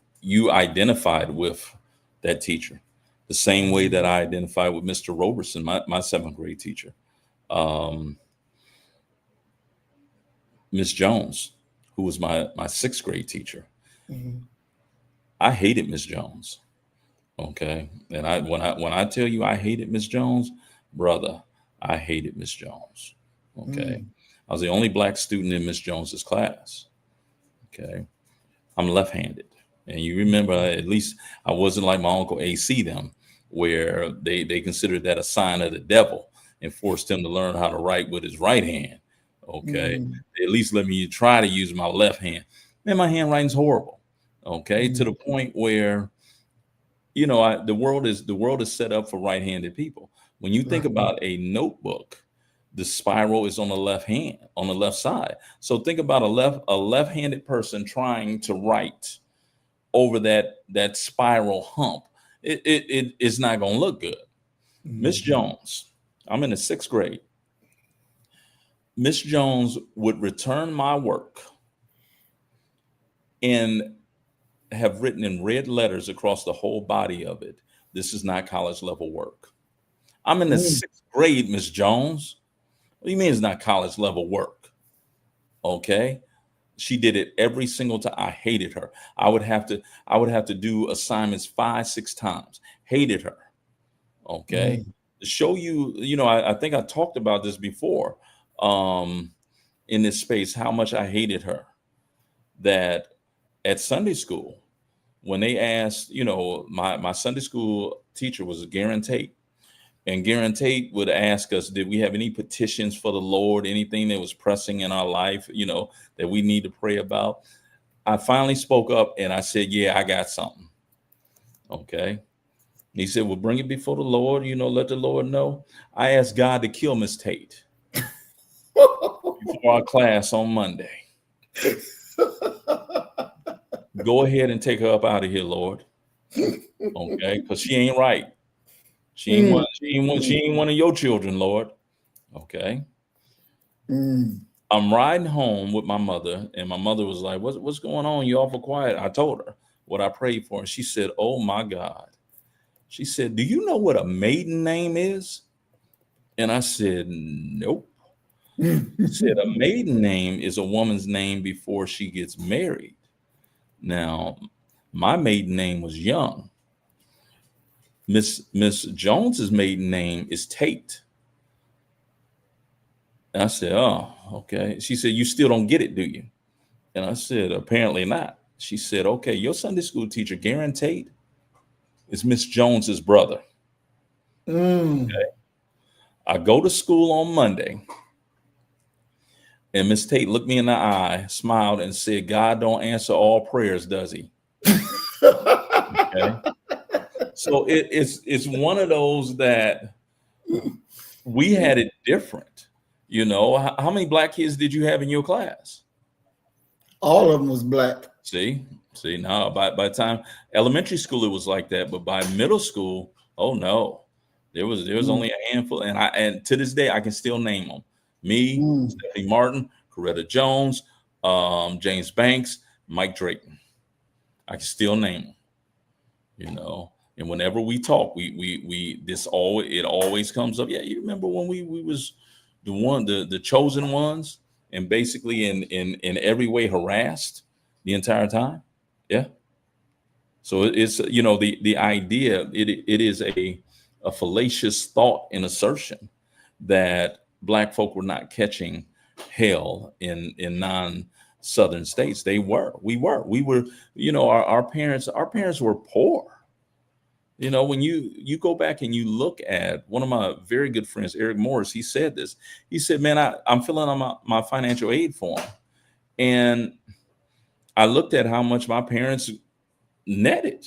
identified with that teacher the same way that I identified with Mr. Roberson, my seventh grade teacher. Miss Jones, who was my sixth grade teacher. I hated Miss Jones. Okay. And when I tell you I hated Miss Jones, brother, I hated Miss Jones. Okay. I was the only black student in Miss Jones's class. Okay. I'm left-handed. And you remember, at least I wasn't like my uncle AC them, where they considered that a sign of the devil and forced him to learn how to write with his right hand. Okay. They at least let me try to use my left hand. Man, my handwriting's horrible. Okay. To the point where, you know, the world is set up for right-handed people. When you think about a notebook, the spiral is on the left hand, on the left side. So think about a left-handed person trying to write over that spiral hump. It's not going to look good. Miss Jones, I'm in the sixth grade. Miss Jones would return my work and have written in red letters across the whole body of it, "This is not college level work." I'm in the sixth grade, Miss Jones. What do you mean it's not college level work? Okay. She did it every single time. I hated her. I would have to do assignments 5-6 times. Hated her. Okay. To show you, you know, I think I talked about this before in this space, how much I hated her. That at Sunday school, when they asked, you know, my Sunday school teacher was Garen Tate. And Garen Tate would ask us, did we have any petitions for the Lord, anything that was pressing in our life, you know, that we need to pray about? I finally spoke up and I said, yeah, I got something. Okay. And he said, well, bring it before the Lord, you know, let the Lord know. I asked God to kill Miss Tate before our class on Monday. Go ahead and take her up out of here, Lord. Okay. Because she ain't right. She ain't one of your children, Lord. Okay. I'm riding home with my mother, and my mother was like, what's going on? You awful quiet. I told her what I prayed for, and she said, oh my God. She said, do you know what a maiden name is? And I said, nope. She said, a maiden name is a woman's name before she gets married. Now, my maiden name was Young. Miss Jones's maiden name is Tate. And I said, oh, okay. She said, you still don't get it, do you? And I said, apparently not. She said, okay, your Sunday school teacher, guaranteed, is Miss Jones's brother. Mm. Okay. I go to school on Monday, and Miss Tate looked me in the eye, smiled, and said, God don't answer all prayers, does he? Okay. So it's one of those that we had it different. You know, how many black kids did you have in your class? All of them was black. See, now by the time elementary school it was like that, but by middle school, oh no, there was only a handful, and to this day I can still name them. Me, Stephanie Martin, Coretta Jones, James Banks, Mike Drayton. I can still name them. You know, and whenever we talk, it always comes up. Yeah, you remember when we was the chosen ones, and basically in every way harassed the entire time. Yeah. So it's, you know, the idea, it is a fallacious thought and assertion that black folk were not catching hell in non-Southern states. We were, you know, our parents were poor. You know, when you go back and you look at one of my very good friends, Eric Morris, he said this. He said, man, I'm filling out my financial aid form. And I looked at how much my parents netted.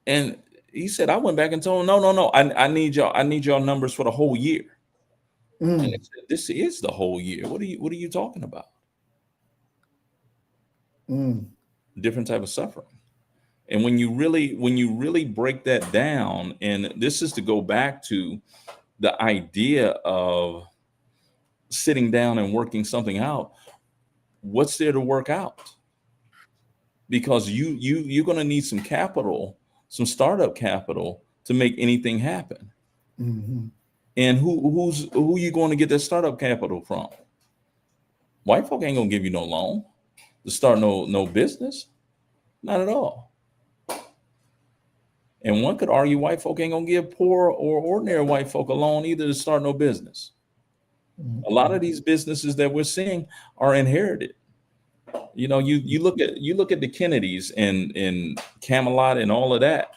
And he said, I went back and told him, no, I need y'all numbers for the whole year. And he said, this is the whole year. What are you talking about? Different type of suffering. And when you really break that down, and this is to go back to the idea of sitting down and working something out, what's there to work out? Because you're going to need some capital, some startup capital to make anything happen. And who you going to get that startup capital from? White folk ain't gonna give you no loan to start no business, not at all. And one could argue white folk ain't gonna give poor or ordinary white folk a loan either to start no business. A lot of these businesses that we're seeing are inherited. You know, you look at the Kennedys and Camelot and all of that.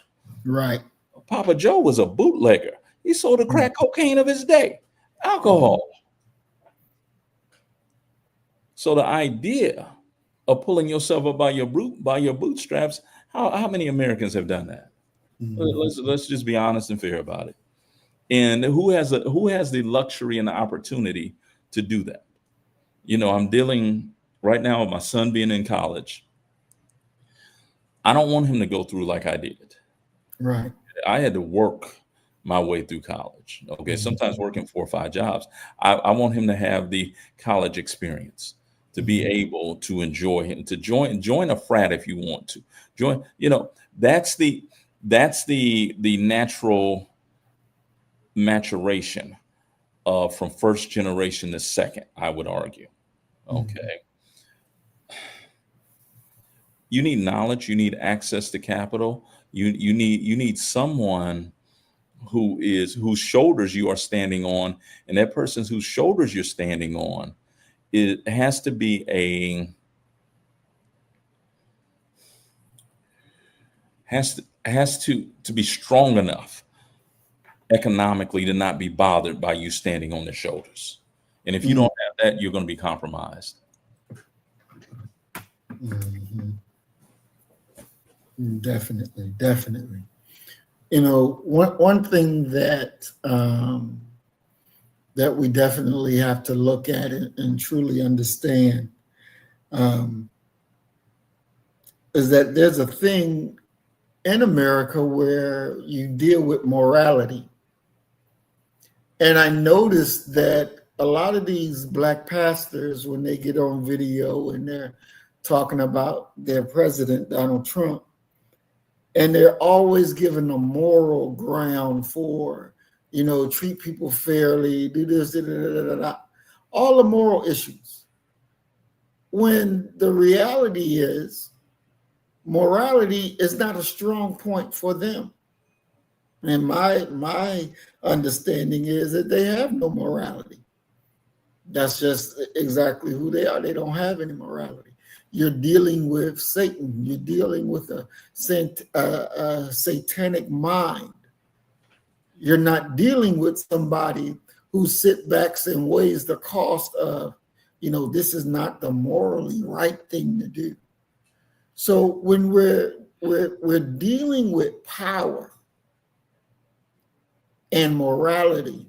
Right. Papa Joe was a bootlegger. He sold the crack cocaine of his day, alcohol. So the idea of pulling yourself up by your bootstraps, how many Americans have done that? Let's just be honest and fair about it. And who has the luxury and the opportunity to do that? You know, I'm dealing right now with my son being in college. I don't want him to go through like I did. Right. I had to work my way through college. Okay. Sometimes working 4 or 5 jobs. I want him to have the college experience, to be able to enjoy him, to join a frat if you want to join. You know, that's the natural maturation from first generation to second, I would argue. Okay. You need knowledge, you need access to capital, you need someone whose shoulders you are standing on, and that person's whose shoulders you're standing on, it has to be has to be strong enough economically to not be bothered by you standing on their shoulders. And if you don't have that, you're going to be compromised. Definitely. You know, one thing that that we definitely have to look at and truly understand is that there's a thing in America where you deal with morality. And I noticed that a lot of these black pastors, when they get on video and they're talking about their president, Donald Trump, and they're always given a moral ground for, you know, treat people fairly, do this, all the moral issues. When the reality is, morality is not a strong point for them. And my understanding is that they have no morality. That's just exactly who they are. They don't have any morality. You're dealing with Satan. You're dealing with a satanic mind. You're not dealing with somebody who sit back and weighs the cost of, this is not the morally right thing to do. So when we're dealing with power and morality,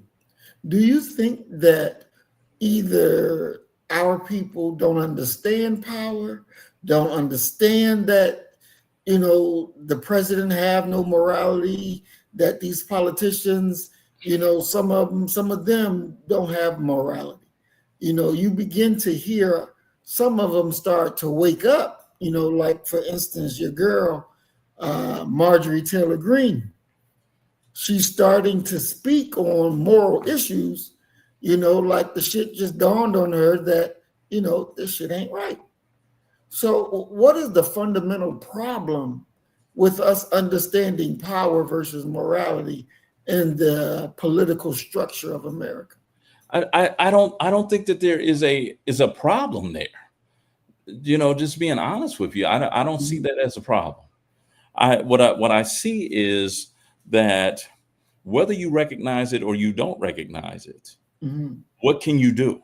do you think that either our people don't understand power, don't understand that, the president have no morality, that these politicians, some of them don't have morality? You begin to hear some of them start to wake up, like for instance, your girl, Marjorie Taylor Greene. She's starting to speak on moral issues, like the shit just dawned on her that, this shit ain't right. So what is the fundamental problem with us understanding power versus morality in the political structure of America? I don't think that there is a problem there. Just being honest with you, I don't see that as a problem. What I see is that whether you recognize it or you don't recognize it, what can you do?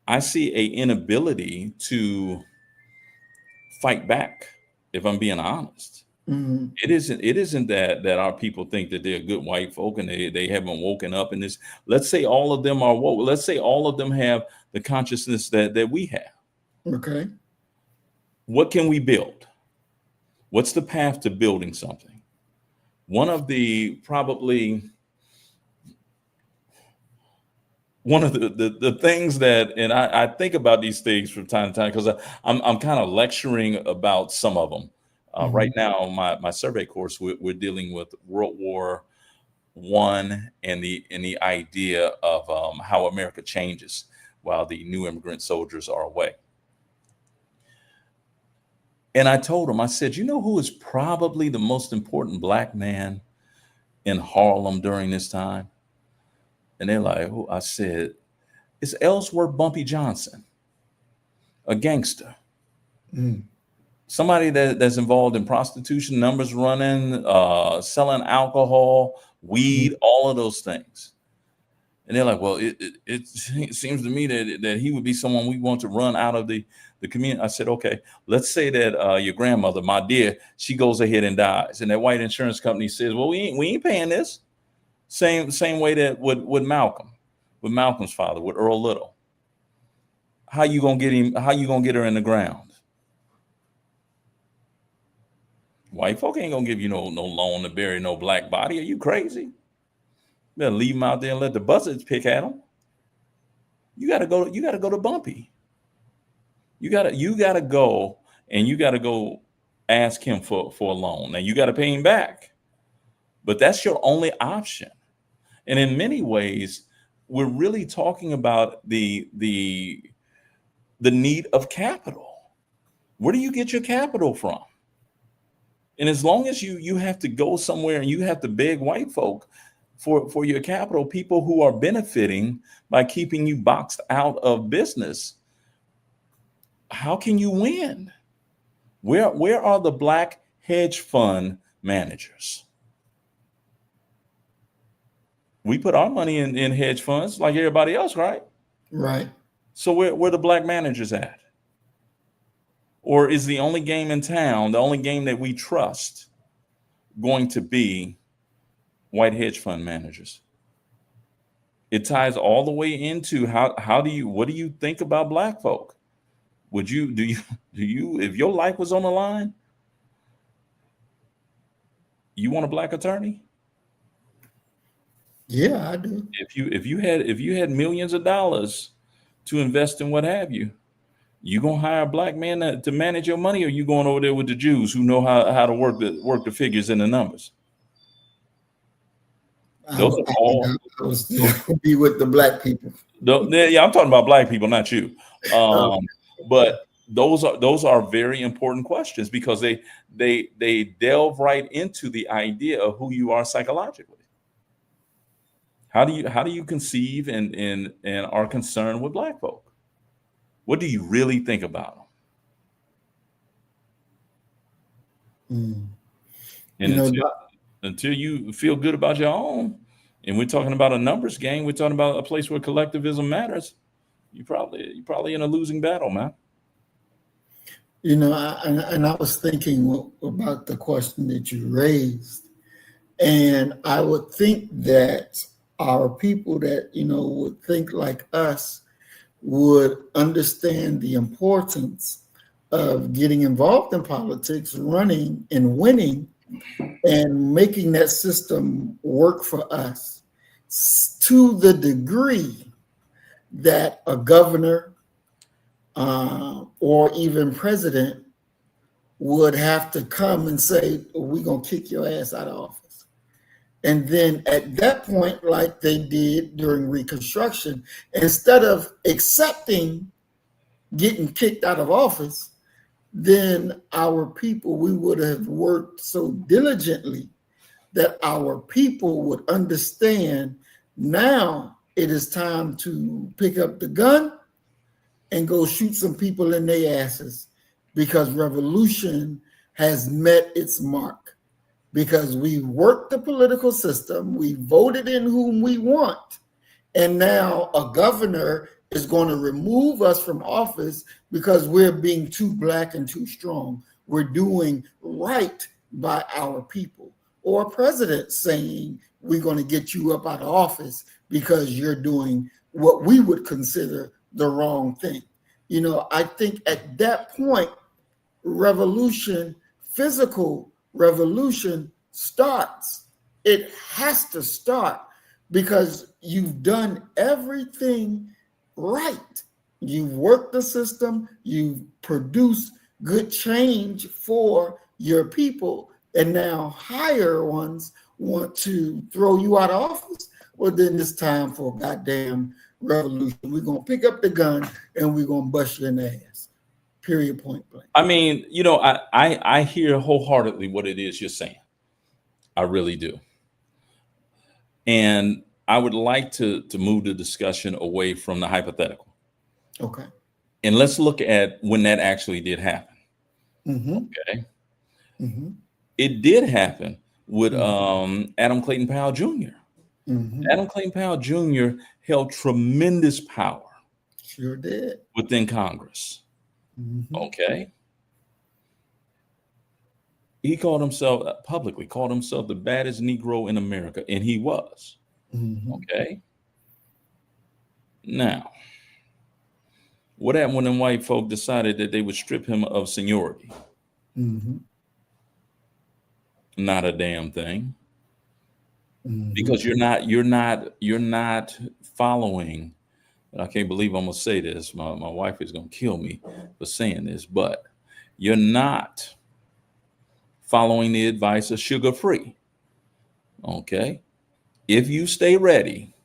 I see an inability to fight back, if I'm being honest. It isn't that our people think that they're good white folk and they haven't woken up in this. Let's say all of them are woke. Let's say all of them have the consciousness that we have. Okay. What can we build? What's the path to building something? One of the things that, and I think about these things from time to time because I'm kind of lecturing about some of them. Right now, my survey course, we're dealing with World War I and the idea of how America changes while the new immigrant soldiers are away. And I told him, I said, who is probably the most important black man in Harlem during this time? And they're like, who? I said, it's Ellsworth Bumpy Johnson, a gangster. Somebody that's involved in prostitution, numbers running, selling alcohol, weed, all of those things. And they're like, well, it seems to me that he would be someone we want to run out of the community. I said, okay, let's say that your grandmother, my dear, she goes ahead and dies. And that white insurance company says, well, we ain't paying this. Same way that with Malcolm's father, with Earl Little. How you gonna get him? How you gonna get her in the ground? White folk ain't gonna give you no loan to bury no black body. Are you crazy? You better leave him out there and let the buzzards pick at him. You gotta go to Bumpy. You gotta go and you gotta go ask him for a loan. Now you gotta pay him back. But that's your only option. And in many ways, we're really talking about the need of capital. Where do you get your capital from? And as long as you have to go somewhere and you have to beg white folk for your capital, people who are benefiting by keeping you boxed out of business, how can you win? Where are the black hedge fund managers? We put our money in hedge funds like everybody else, right? Right. So where the black managers at? Or is the only game in town, the only game that we trust, going to be white hedge fund managers? It ties all the way into what do you think about black folk? Do you if your life was on the line, you want a black attorney? Yeah, I do. If you had millions of dollars to invest in what have you, you gonna hire a black man to manage your money, or you going over there with the Jews who know how to work the figures and the numbers? Those are all. I would still be with the black people. Yeah, I'm talking about black people, not you. But those are very important questions because they delve right into the idea of who you are psychologically. How do you conceive and are concerned with Black folk? What do you really think about them? Mm. And until you feel good about your own, and we're talking about a numbers game, we're talking about a place where collectivism matters. You're probably in a losing battle, man. And I was thinking about the question that you raised, and I would think that our people that would think like us would understand the importance of getting involved in politics, running and winning, and making that system work for us to the degree that a governor or even president would have to come and say, we're going to kick your ass out of office. And then at that point, like they did during Reconstruction, instead of accepting getting kicked out of office, then our people, we would have worked so diligently that our people would understand now it is time to pick up the gun and go shoot some people in their asses, because revolution has met its mark. Because we worked the political system, we voted in whom we want, and now a governor is going to remove us from office because we're being too Black and too strong. We're doing right by our people. Or a president saying, we're going to get you up out of office because you're doing what we would consider the wrong thing. I think at that point, revolution, physical revolution starts. It has to start because you've done everything right. You've worked the system, you've produced good change for your people, and now higher ones want to throw you out of office. Well, then it's time for a goddamn revolution. We're going to pick up the gun and we're going to bust you in the ass. Period, point blank. I mean, I hear wholeheartedly what it is you're saying. I really do. And I would like to move the discussion away from the hypothetical. Okay. And let's look at when that actually did happen. Mm-hmm. Okay. Mm-hmm. It did happen with Adam Clayton Powell Jr. Mm-hmm. Adam Clayton Powell Jr. held tremendous power. Sure did. Within Congress. Mm-hmm. Okay. He publicly called himself the baddest Negro in America, and he was. Mm-hmm. Okay. Now, what happened when them white folk decided that they would strip him of seniority? Mm-hmm. Not a damn thing. Mm-hmm. Because you're not following. I can't believe I'm gonna say this. My wife is gonna kill me for saying this, but you're not following the advice of Sugar Free. Okay. If you stay ready,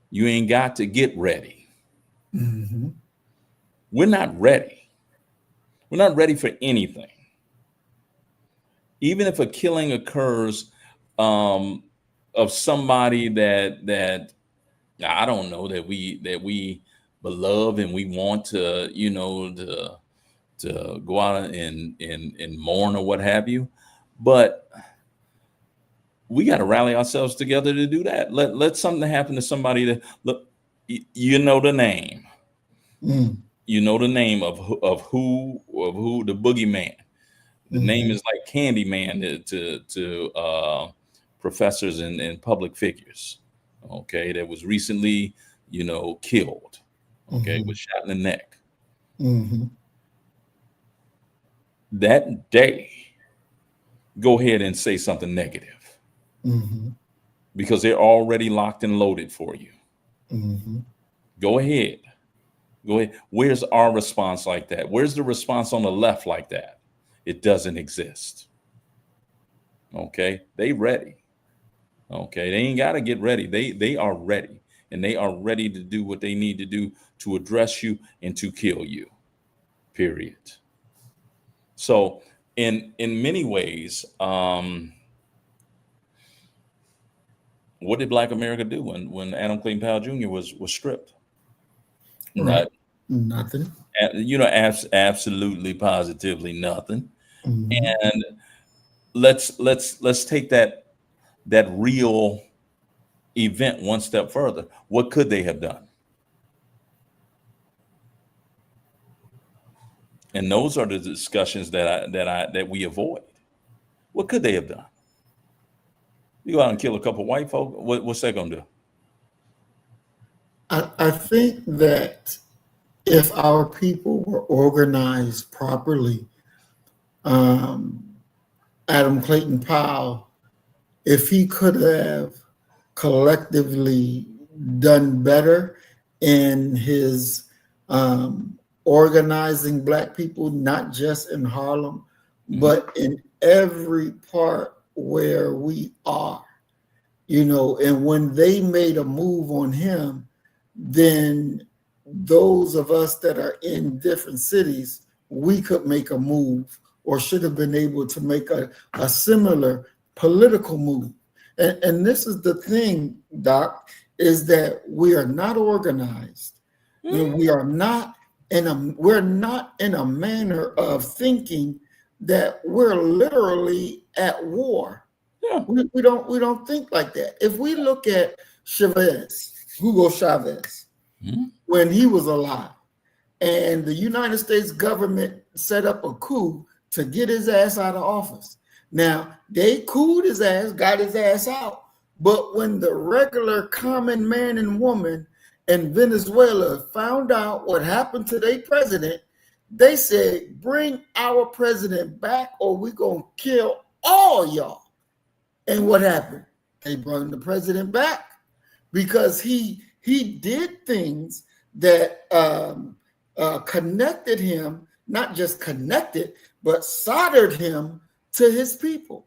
you ain't got to get ready. Mm-hmm. We're not ready. We're not ready for anything. Even if a killing occurs of somebody that I don't know, that we love and we want to, to go out and mourn or what have you, but we got to rally ourselves together to do that. Let something happen to somebody that look, you know the name. Mm. You know the name of who the boogeyman. The name is like Candyman to professors and public figures. Okay, that was recently, killed. Okay, was shot in the neck. Mm-hmm. That day, go ahead and say something negative. Mm-hmm. Because they're already locked and loaded for you. Mm-hmm. Go ahead. Where's our response like that? Where's the response on the left like that? It doesn't exist. Okay, they ready. Okay, they ain't got to get ready. They are ready, and they are ready to do what they need to do to address you and to kill you. Period. So, in many ways, What did Black America do when Adam Clayton Powell Jr. was stripped? Right. Nothing. Nothing. Absolutely, positively nothing. Mhm. And let's take that real event one step further. What could they have done? And those are the discussions that we avoid. What could they have done? You go out and kill a couple white folk. What's that gonna do? I think that if our people were organized properly, um, Adam Clayton Powell, if he could have collectively done better in his organizing Black people, not just in Harlem, but in every part where we are, and when they made a move on him, then those of us that are in different cities, we could make a move or should have been able to make a similar political move. And this is the thing, Doc, is that we are not organized. We're not in a manner of thinking that we're literally at war. Yeah. We don't think like that. If we look at Hugo Chavez, when he was alive, and the United States government set up a coup to get his ass out of office. Now, they cooled his ass, got his ass out, but when the regular common man and woman in Venezuela found out what happened to their president, they said, bring our president back or we're going to kill all y'all. And what happened? They brought the president back because he did things that connected him, not just connected, but soldered him to his people.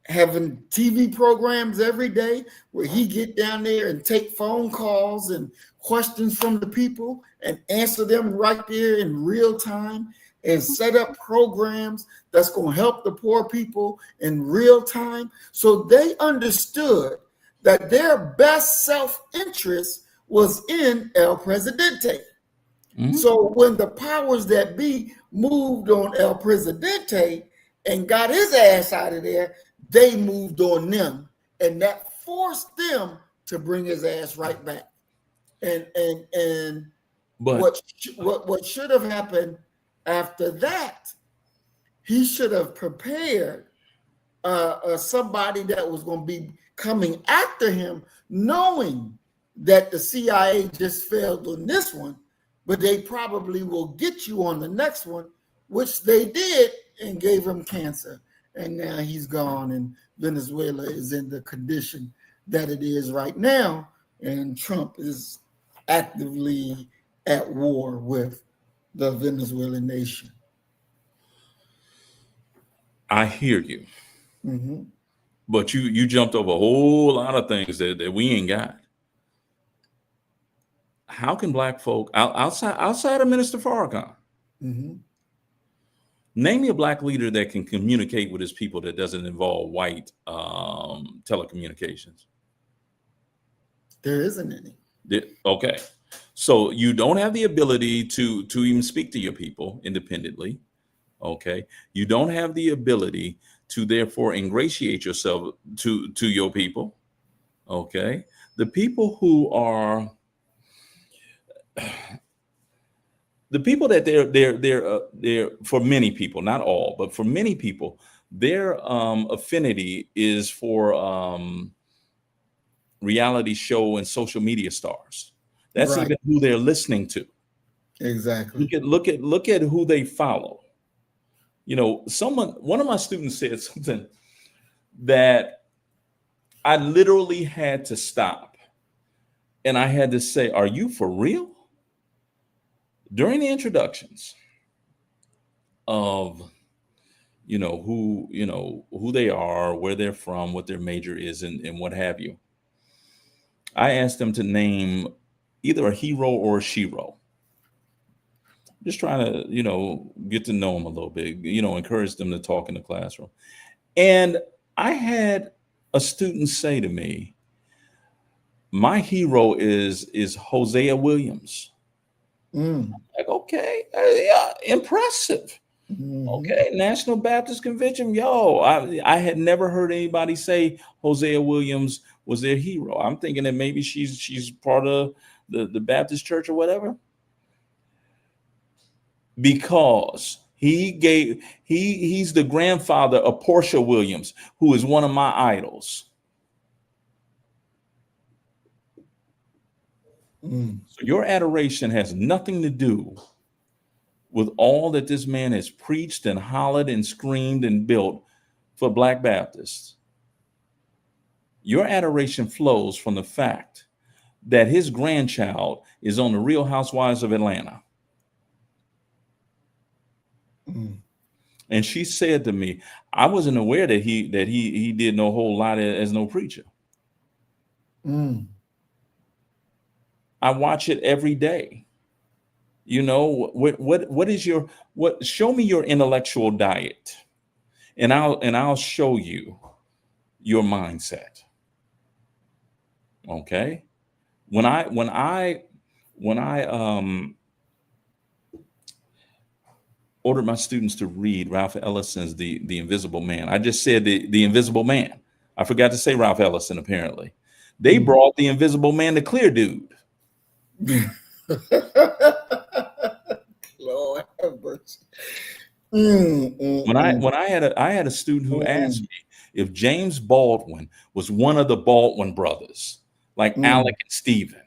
Having TV programs every day where he get down there and take phone calls and questions from the people and answer them right there in real time and set up programs that's going to help the poor people in real time. So they understood that their best self-interest was in El Presidente. So when the powers that be moved on El Presidente and got his ass out of there, they moved on them, and that forced them to bring his ass right back. But what should have happened after that, he should have prepared somebody that was going to be coming after him, knowing that the CIA just failed on this one, but they probably will get you on the next one, which they did and gave him cancer. And now he's gone, and Venezuela is in the condition that it is right now, and Trump is actively at war with the Venezuelan nation. I hear you. But you jumped over a whole lot of things that we ain't got. How can Black folk outside of Minister Farrakhan, name me a Black leader that can communicate with his people that doesn't involve white telecommunications? There isn't any. Okay. So you don't have the ability to even speak to your people independently. Okay. You don't have the ability to therefore ingratiate yourself to your people. Okay. The people who are the people that they're for many people, not all, but for many people, their affinity is for reality show and social media stars. That's Right. even who they're listening to. Exactly. Look at who they follow. One of my students said something that I literally had to stop, and I had to say, "Are you for real?" During the introductions of who they are, where they're from, what their major is, and what have you, I asked them to name either a hero or a shero. Just trying to get to know them a little bit, encourage them to talk in the classroom. And I had a student say to me, my hero is Hosea Williams. Like, okay, yeah, impressive. Okay, National Baptist Convention. Yo, I had never heard anybody say Hosea Williams was their hero. I'm thinking that maybe she's part of the Baptist church or whatever. Because he's the grandfather of Portia Williams, who is one of my idols. So your adoration has nothing to do with all that this man has preached and hollered and screamed and built for Black Baptists. Your adoration flows from the fact that his grandchild is on the Real Housewives of Atlanta. And she said to me, I wasn't aware that he did no whole lot as no preacher. I watch it every day. You know, what is your show me your intellectual diet, and I'll show you your mindset. Okay? When I ordered my students to read Ralph Ellison's The Invisible Man. I just said the Invisible Man. I forgot to say Ralph Ellison, apparently. They brought The Invisible Man to Clear Dude. Lord have mercy. When I had a student who asked me if James Baldwin was one of the Baldwin brothers, like Alec and Stephen.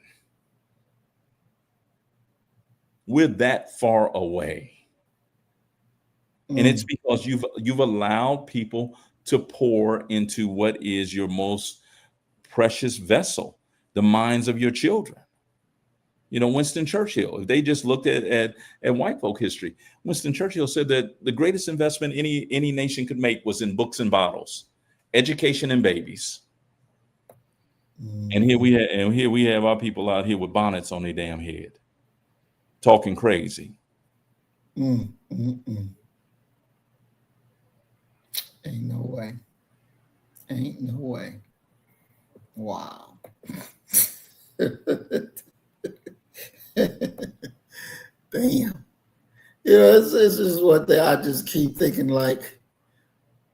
We're that far away. And it's because you've allowed people to pour into what is your most precious vessel, the minds of your children. You know, Winston Churchill, if they just looked at white folk history, Winston Churchill said that the greatest investment any nation could make was in books and bottles, education and babies. And here we have our people out here with bonnets on their damn head, talking crazy. Ain't no way. Ain't no way. Wow. Damn. You know, this is what I just keep thinking, like,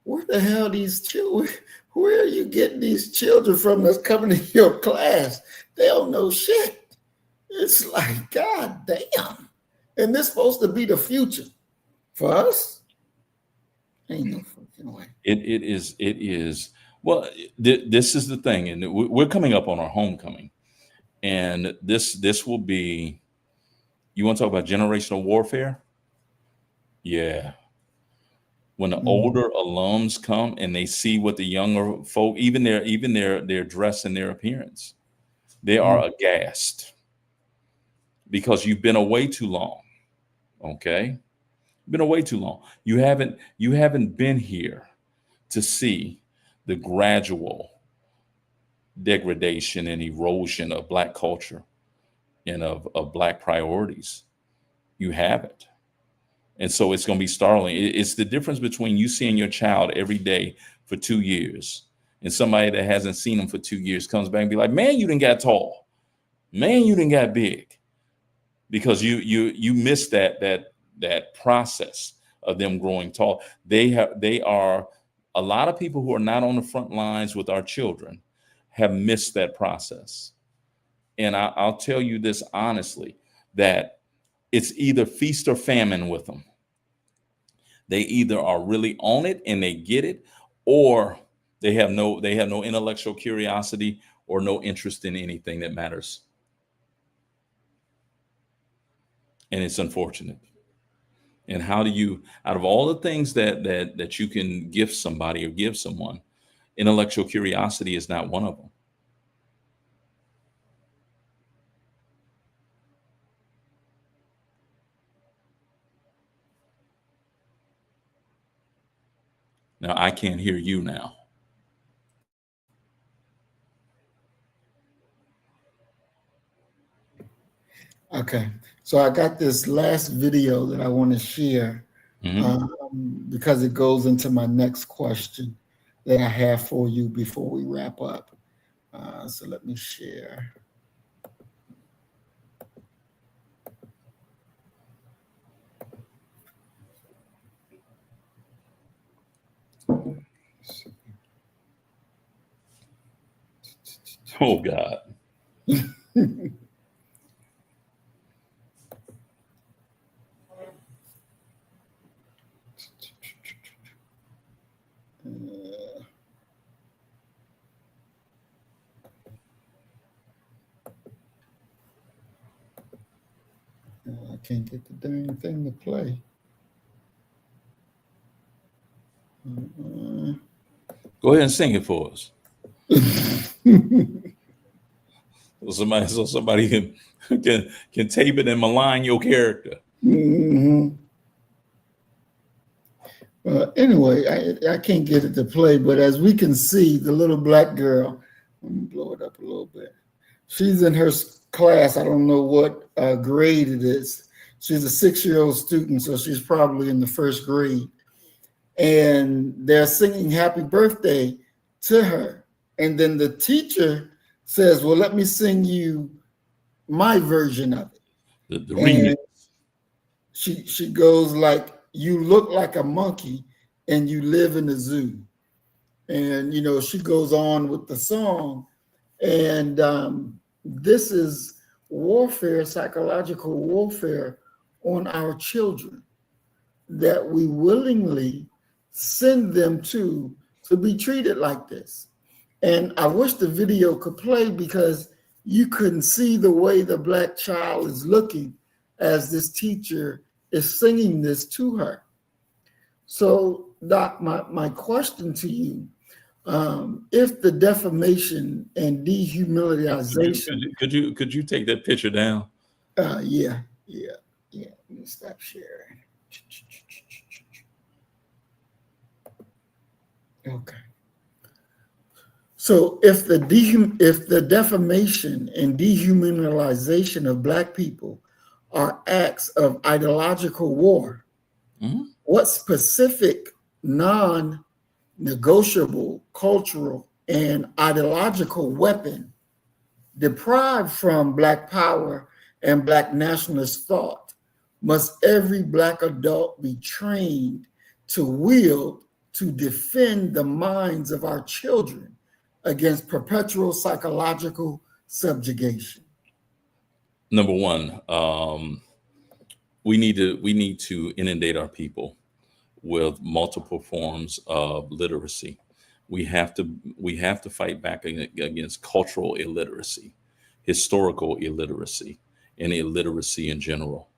where the hell these children, where are you getting these children from that's coming to your class? They don't know shit. It's like, God damn. And this supposed to be the future for us? Ain't no fucking way. It is. Well, this is the thing, and we're coming up on our homecoming, and this will be. You want to talk about generational warfare? Yeah. When the older alums come and they see what the younger folk, even their dress and their appearance, they are aghast because you've been away too long. Okay. Been away too long. You haven't been here to see the gradual degradation and erosion of Black culture and of Black priorities. You haven't. And so it's going to be startling. It's the difference between you seeing your child every day for 2 years and somebody that hasn't seen them for 2 years comes back and be like, man, you done got tall. Man, you done got big. Because you missed that process of them growing tall. They are a lot of people who are not on the front lines with our children have missed that process. And I'll tell you this honestly, that it's either feast or famine with them. They either are really on it and they get it, or they have no intellectual curiosity or no interest in anything that matters. And it's unfortunate. And how do you, out of all the things that you can gift somebody or give someone, intellectual curiosity is not one of them. Now, I can't hear you now. Okay. So I got this last video that I want to share because it goes into my next question that I have for you before we wrap up. So let me share. Oh God. I can't get the dang thing to play. Go ahead and sing it for us. So somebody can tape it and malign your character. Mm-hmm. Anyway, I can't get it to play, but as we can see, the little black girl, let me blow it up a little bit. She's in her class. I don't know what grade it is. She's a 6-year-old student, so she's probably in the first grade. And they're singing happy birthday to her. And then the teacher says, well, let me sing you my version of it. The remix. She goes like, you look like a monkey and you live in a zoo. And, you know, she goes on with the song. And this is warfare, psychological warfare on our children that we willingly send them to be treated like this. And I wish the video could play because you couldn't see the way the black child is looking as this teacher is singing this to her. So, Doc, my question to you, if the defamation and dehumanization, Could you take that picture down? yeah. Let me stop sharing. Okay. So if the defamation and dehumanization of Black people are acts of ideological war, what specific non-negotiable cultural and ideological weapon deprived from Black power and Black nationalist thought must every Black adult be trained to wield to defend the minds of our children against perpetual psychological subjugation? Number one, we need to inundate our people with multiple forms of literacy. We have to fight back against cultural illiteracy, historical illiteracy, and illiteracy in general,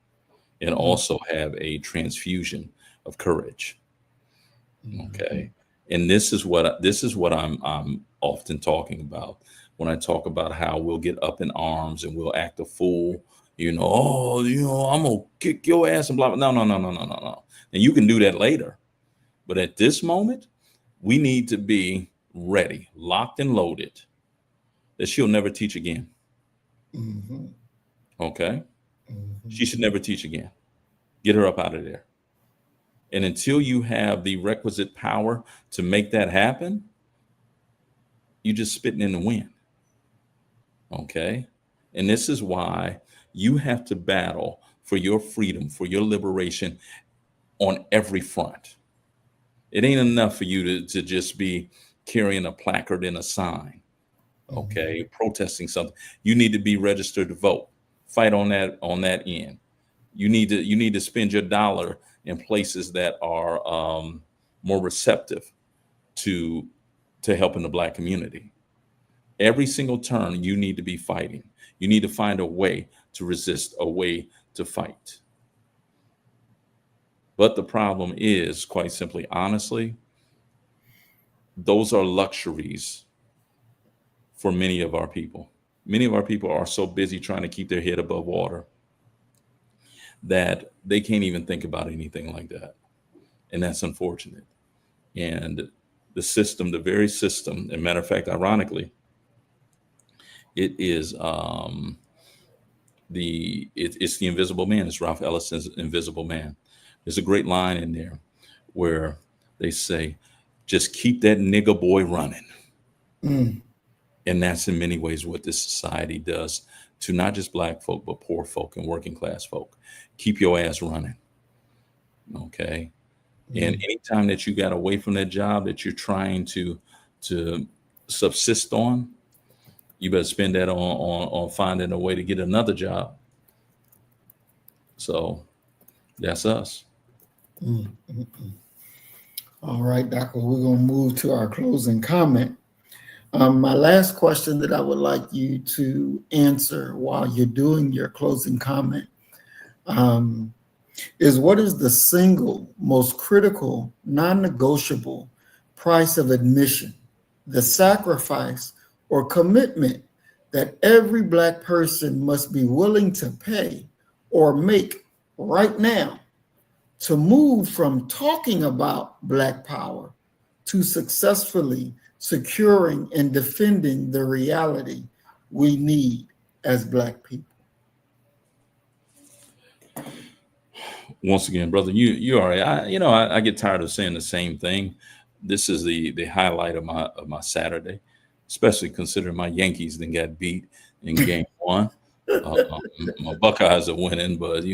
and also have a transfusion of courage. Okay. And this is what I'm often talking about when I talk about how we'll get up in arms and we'll act a fool, I'm gonna kick your ass and blah, blah. No. And you can do that later. But at this moment, we need to be ready, locked and loaded, that she'll never teach again. Okay. She should never teach again. Get her up out of there. And until you have the requisite power to make that happen, you're just spitting in the wind. Okay. And this is why you have to battle for your freedom, for your liberation on every front. It ain't enough for you to just be carrying a placard and a sign, okay, protesting something. You need to be registered to vote. Fight on that end. You need to spend your dollar in places that are more receptive to helping the Black community. Every single turn, you need to be fighting. You need to find a way to resist, a way to fight. But the problem is, quite simply, honestly, those are luxuries for many of our people. Many of our people are so busy trying to keep their head above water that they can't even think about anything like that. And that's unfortunate. And the system, the very system, as a matter of fact, ironically, it is it's the invisible man. It's Ralph Ellison's Invisible Man. There's a great line in there where they say, just keep that nigger boy running. And that's in many ways what this society does to not just Black folk, but poor folk and working class folk. Keep your ass running. Okay. And anytime that you got away from that job that you're trying to subsist on, you better spend that on finding a way to get another job. So that's us. All right, Doctor, we're going to move to our closing comment. My last question that I would like you to answer while you're doing your closing comment is, what is the single most critical, non-negotiable price of admission, the sacrifice or commitment that every Black person must be willing to pay or make right now to move from talking about Black power to successfully securing and defending the reality we need as Black people? Once again, brother, you are right. I get tired of saying the same thing. This is the highlight of my Saturday, especially considering my Yankees then got beat in game one. My Buckeyes are winning, but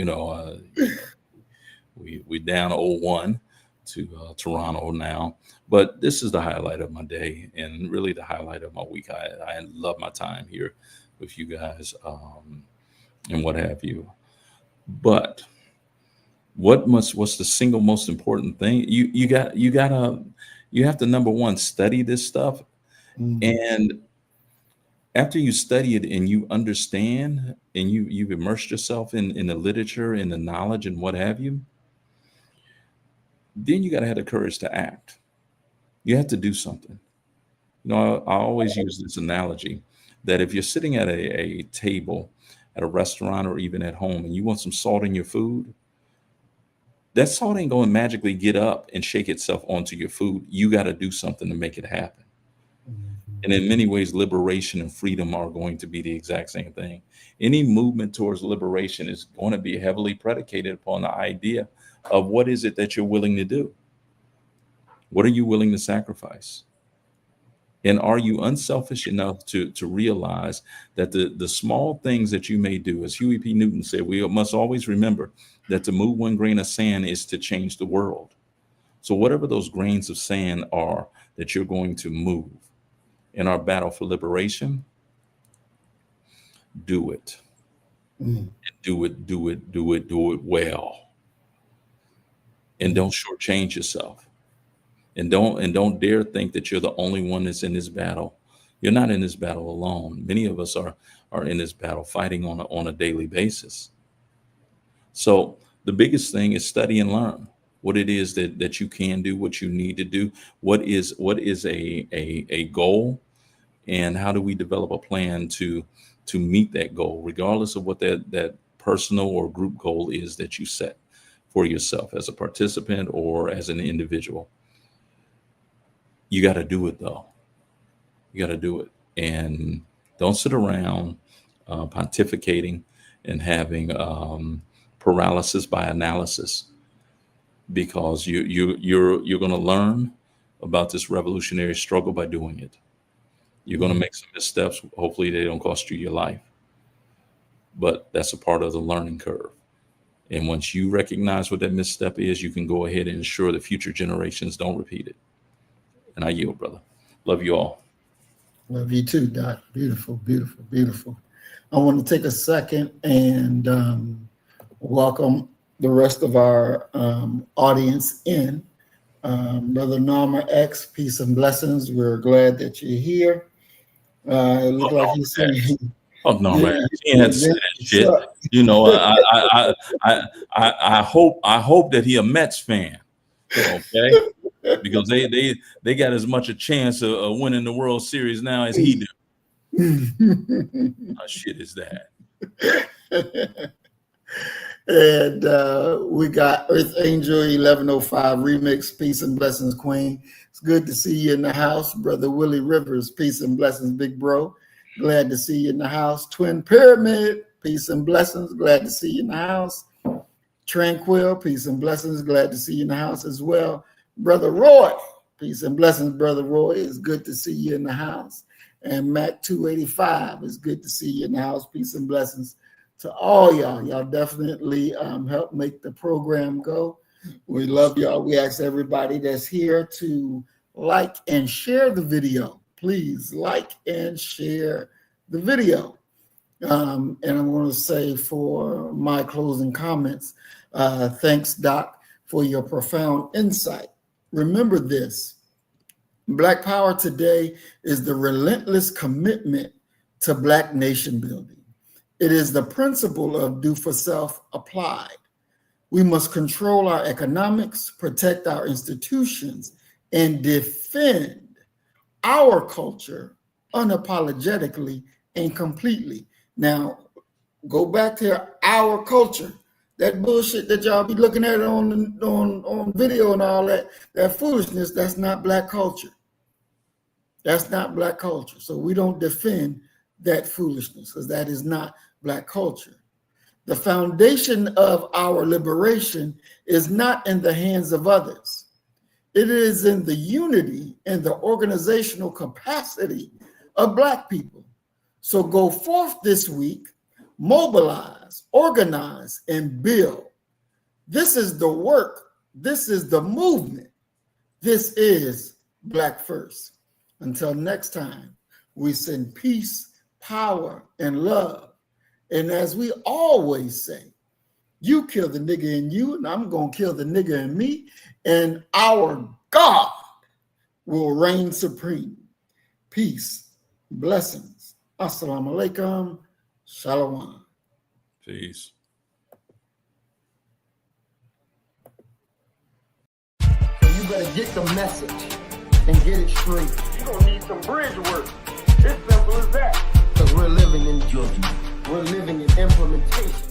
we down 0-1 to Toronto now. But this is the highlight of my day and really the highlight of my week. I love my time here with you guys and what have you. But what's the single most important thing? You have to, number one, study this stuff. And after you study it and you understand and you've immersed yourself in the literature and the knowledge and what have you, then you got to have the courage to act. You have to do something. I always use this analogy that if you're sitting at a table at a restaurant or even at home and you want some salt in your food, that salt ain't going to magically get up and shake itself onto your food. You got to do something to make it happen. And in many ways, liberation and freedom are going to be the exact same thing. Any movement towards liberation is going to be heavily predicated upon the idea of what is it that you're willing to do? What are you willing to sacrifice? And are you unselfish enough to realize that the small things that you may do, as Huey P. Newton said, we must always remember that to move one grain of sand is to change the world. So whatever those grains of sand are that you're going to move in our battle for liberation, do it. And do it well. And don't shortchange yourself. And don't dare think that you're the only one that's in this battle. You're not in this battle alone. Many of us are in this battle fighting on a daily basis. So the biggest thing is study and learn what it is that you can do, what you need to do, what is a goal, and how do we develop a plan to meet that goal, regardless of what that personal or group goal is that you set for yourself as a participant or as an individual. You got to do it, though. You got to do it. And don't sit around pontificating and having paralysis by analysis, because you're going to learn about this revolutionary struggle by doing it. You're going to make some missteps. Hopefully they don't cost you your life. But that's a part of the learning curve. And once you recognize what that misstep is, you can go ahead and ensure that future generations don't repeat it. And I yield, brother. Love you all. Love you too, Doc. Beautiful, beautiful, beautiful. I want to take a second and welcome the rest of our audience in. Brother Norma X, peace and blessings. We're glad that you're here. It looked like he's saying... Oh no, man! He had to say that shit. I hope that he a Mets fan. Okay, because they got as much a chance of winning the World Series now as he do. How shit is that? And we got Earth Angel 1105 remix, peace and blessings, Queen. It's good to see you in the house. Brother Willie Rivers, peace and blessings, big bro. Glad to see you in the house. Twin Pyramid, peace and blessings. Glad to see you in the house. Tranquil, peace and blessings. Glad to see you in the house as well. Brother Roy, peace and blessings, Brother Roy. It's good to see you in the house. And Mac 285, it's good to see you in the house. Peace and blessings to all y'all. Y'all definitely help make the program go. We love y'all. We ask everybody that's here to like and share the video. Please like and share the video. And I'm going to say for my closing comments, thanks, Doc, for your profound insight. Remember this. Black Power today is the relentless commitment to Black nation building. It is the principle of do for self applied. We must control our economics, protect our institutions, and defend our culture unapologetically and completely. Now, go back to our culture. That bullshit that y'all be looking at on video and all that foolishness, that's not Black culture. That's not Black culture. So we don't defend that foolishness because that is not Black culture. The foundation of our liberation is not in the hands of others. It is in the unity and the organizational capacity of Black people. So go forth this week, mobilize, organize, and build. This is the work. This is the movement. This is Black First. Until next time, we send peace, power, and love. And as we always say, you kill the nigga in you, and I'm going to kill the nigga in me, and our God will reign supreme. Peace, blessings. Assalamu alaikum. Shalom. Peace. So you better get the message and get it straight. You're going to need some bridge work. It's simple as that. Because we're living in judgment. We're living in implementation.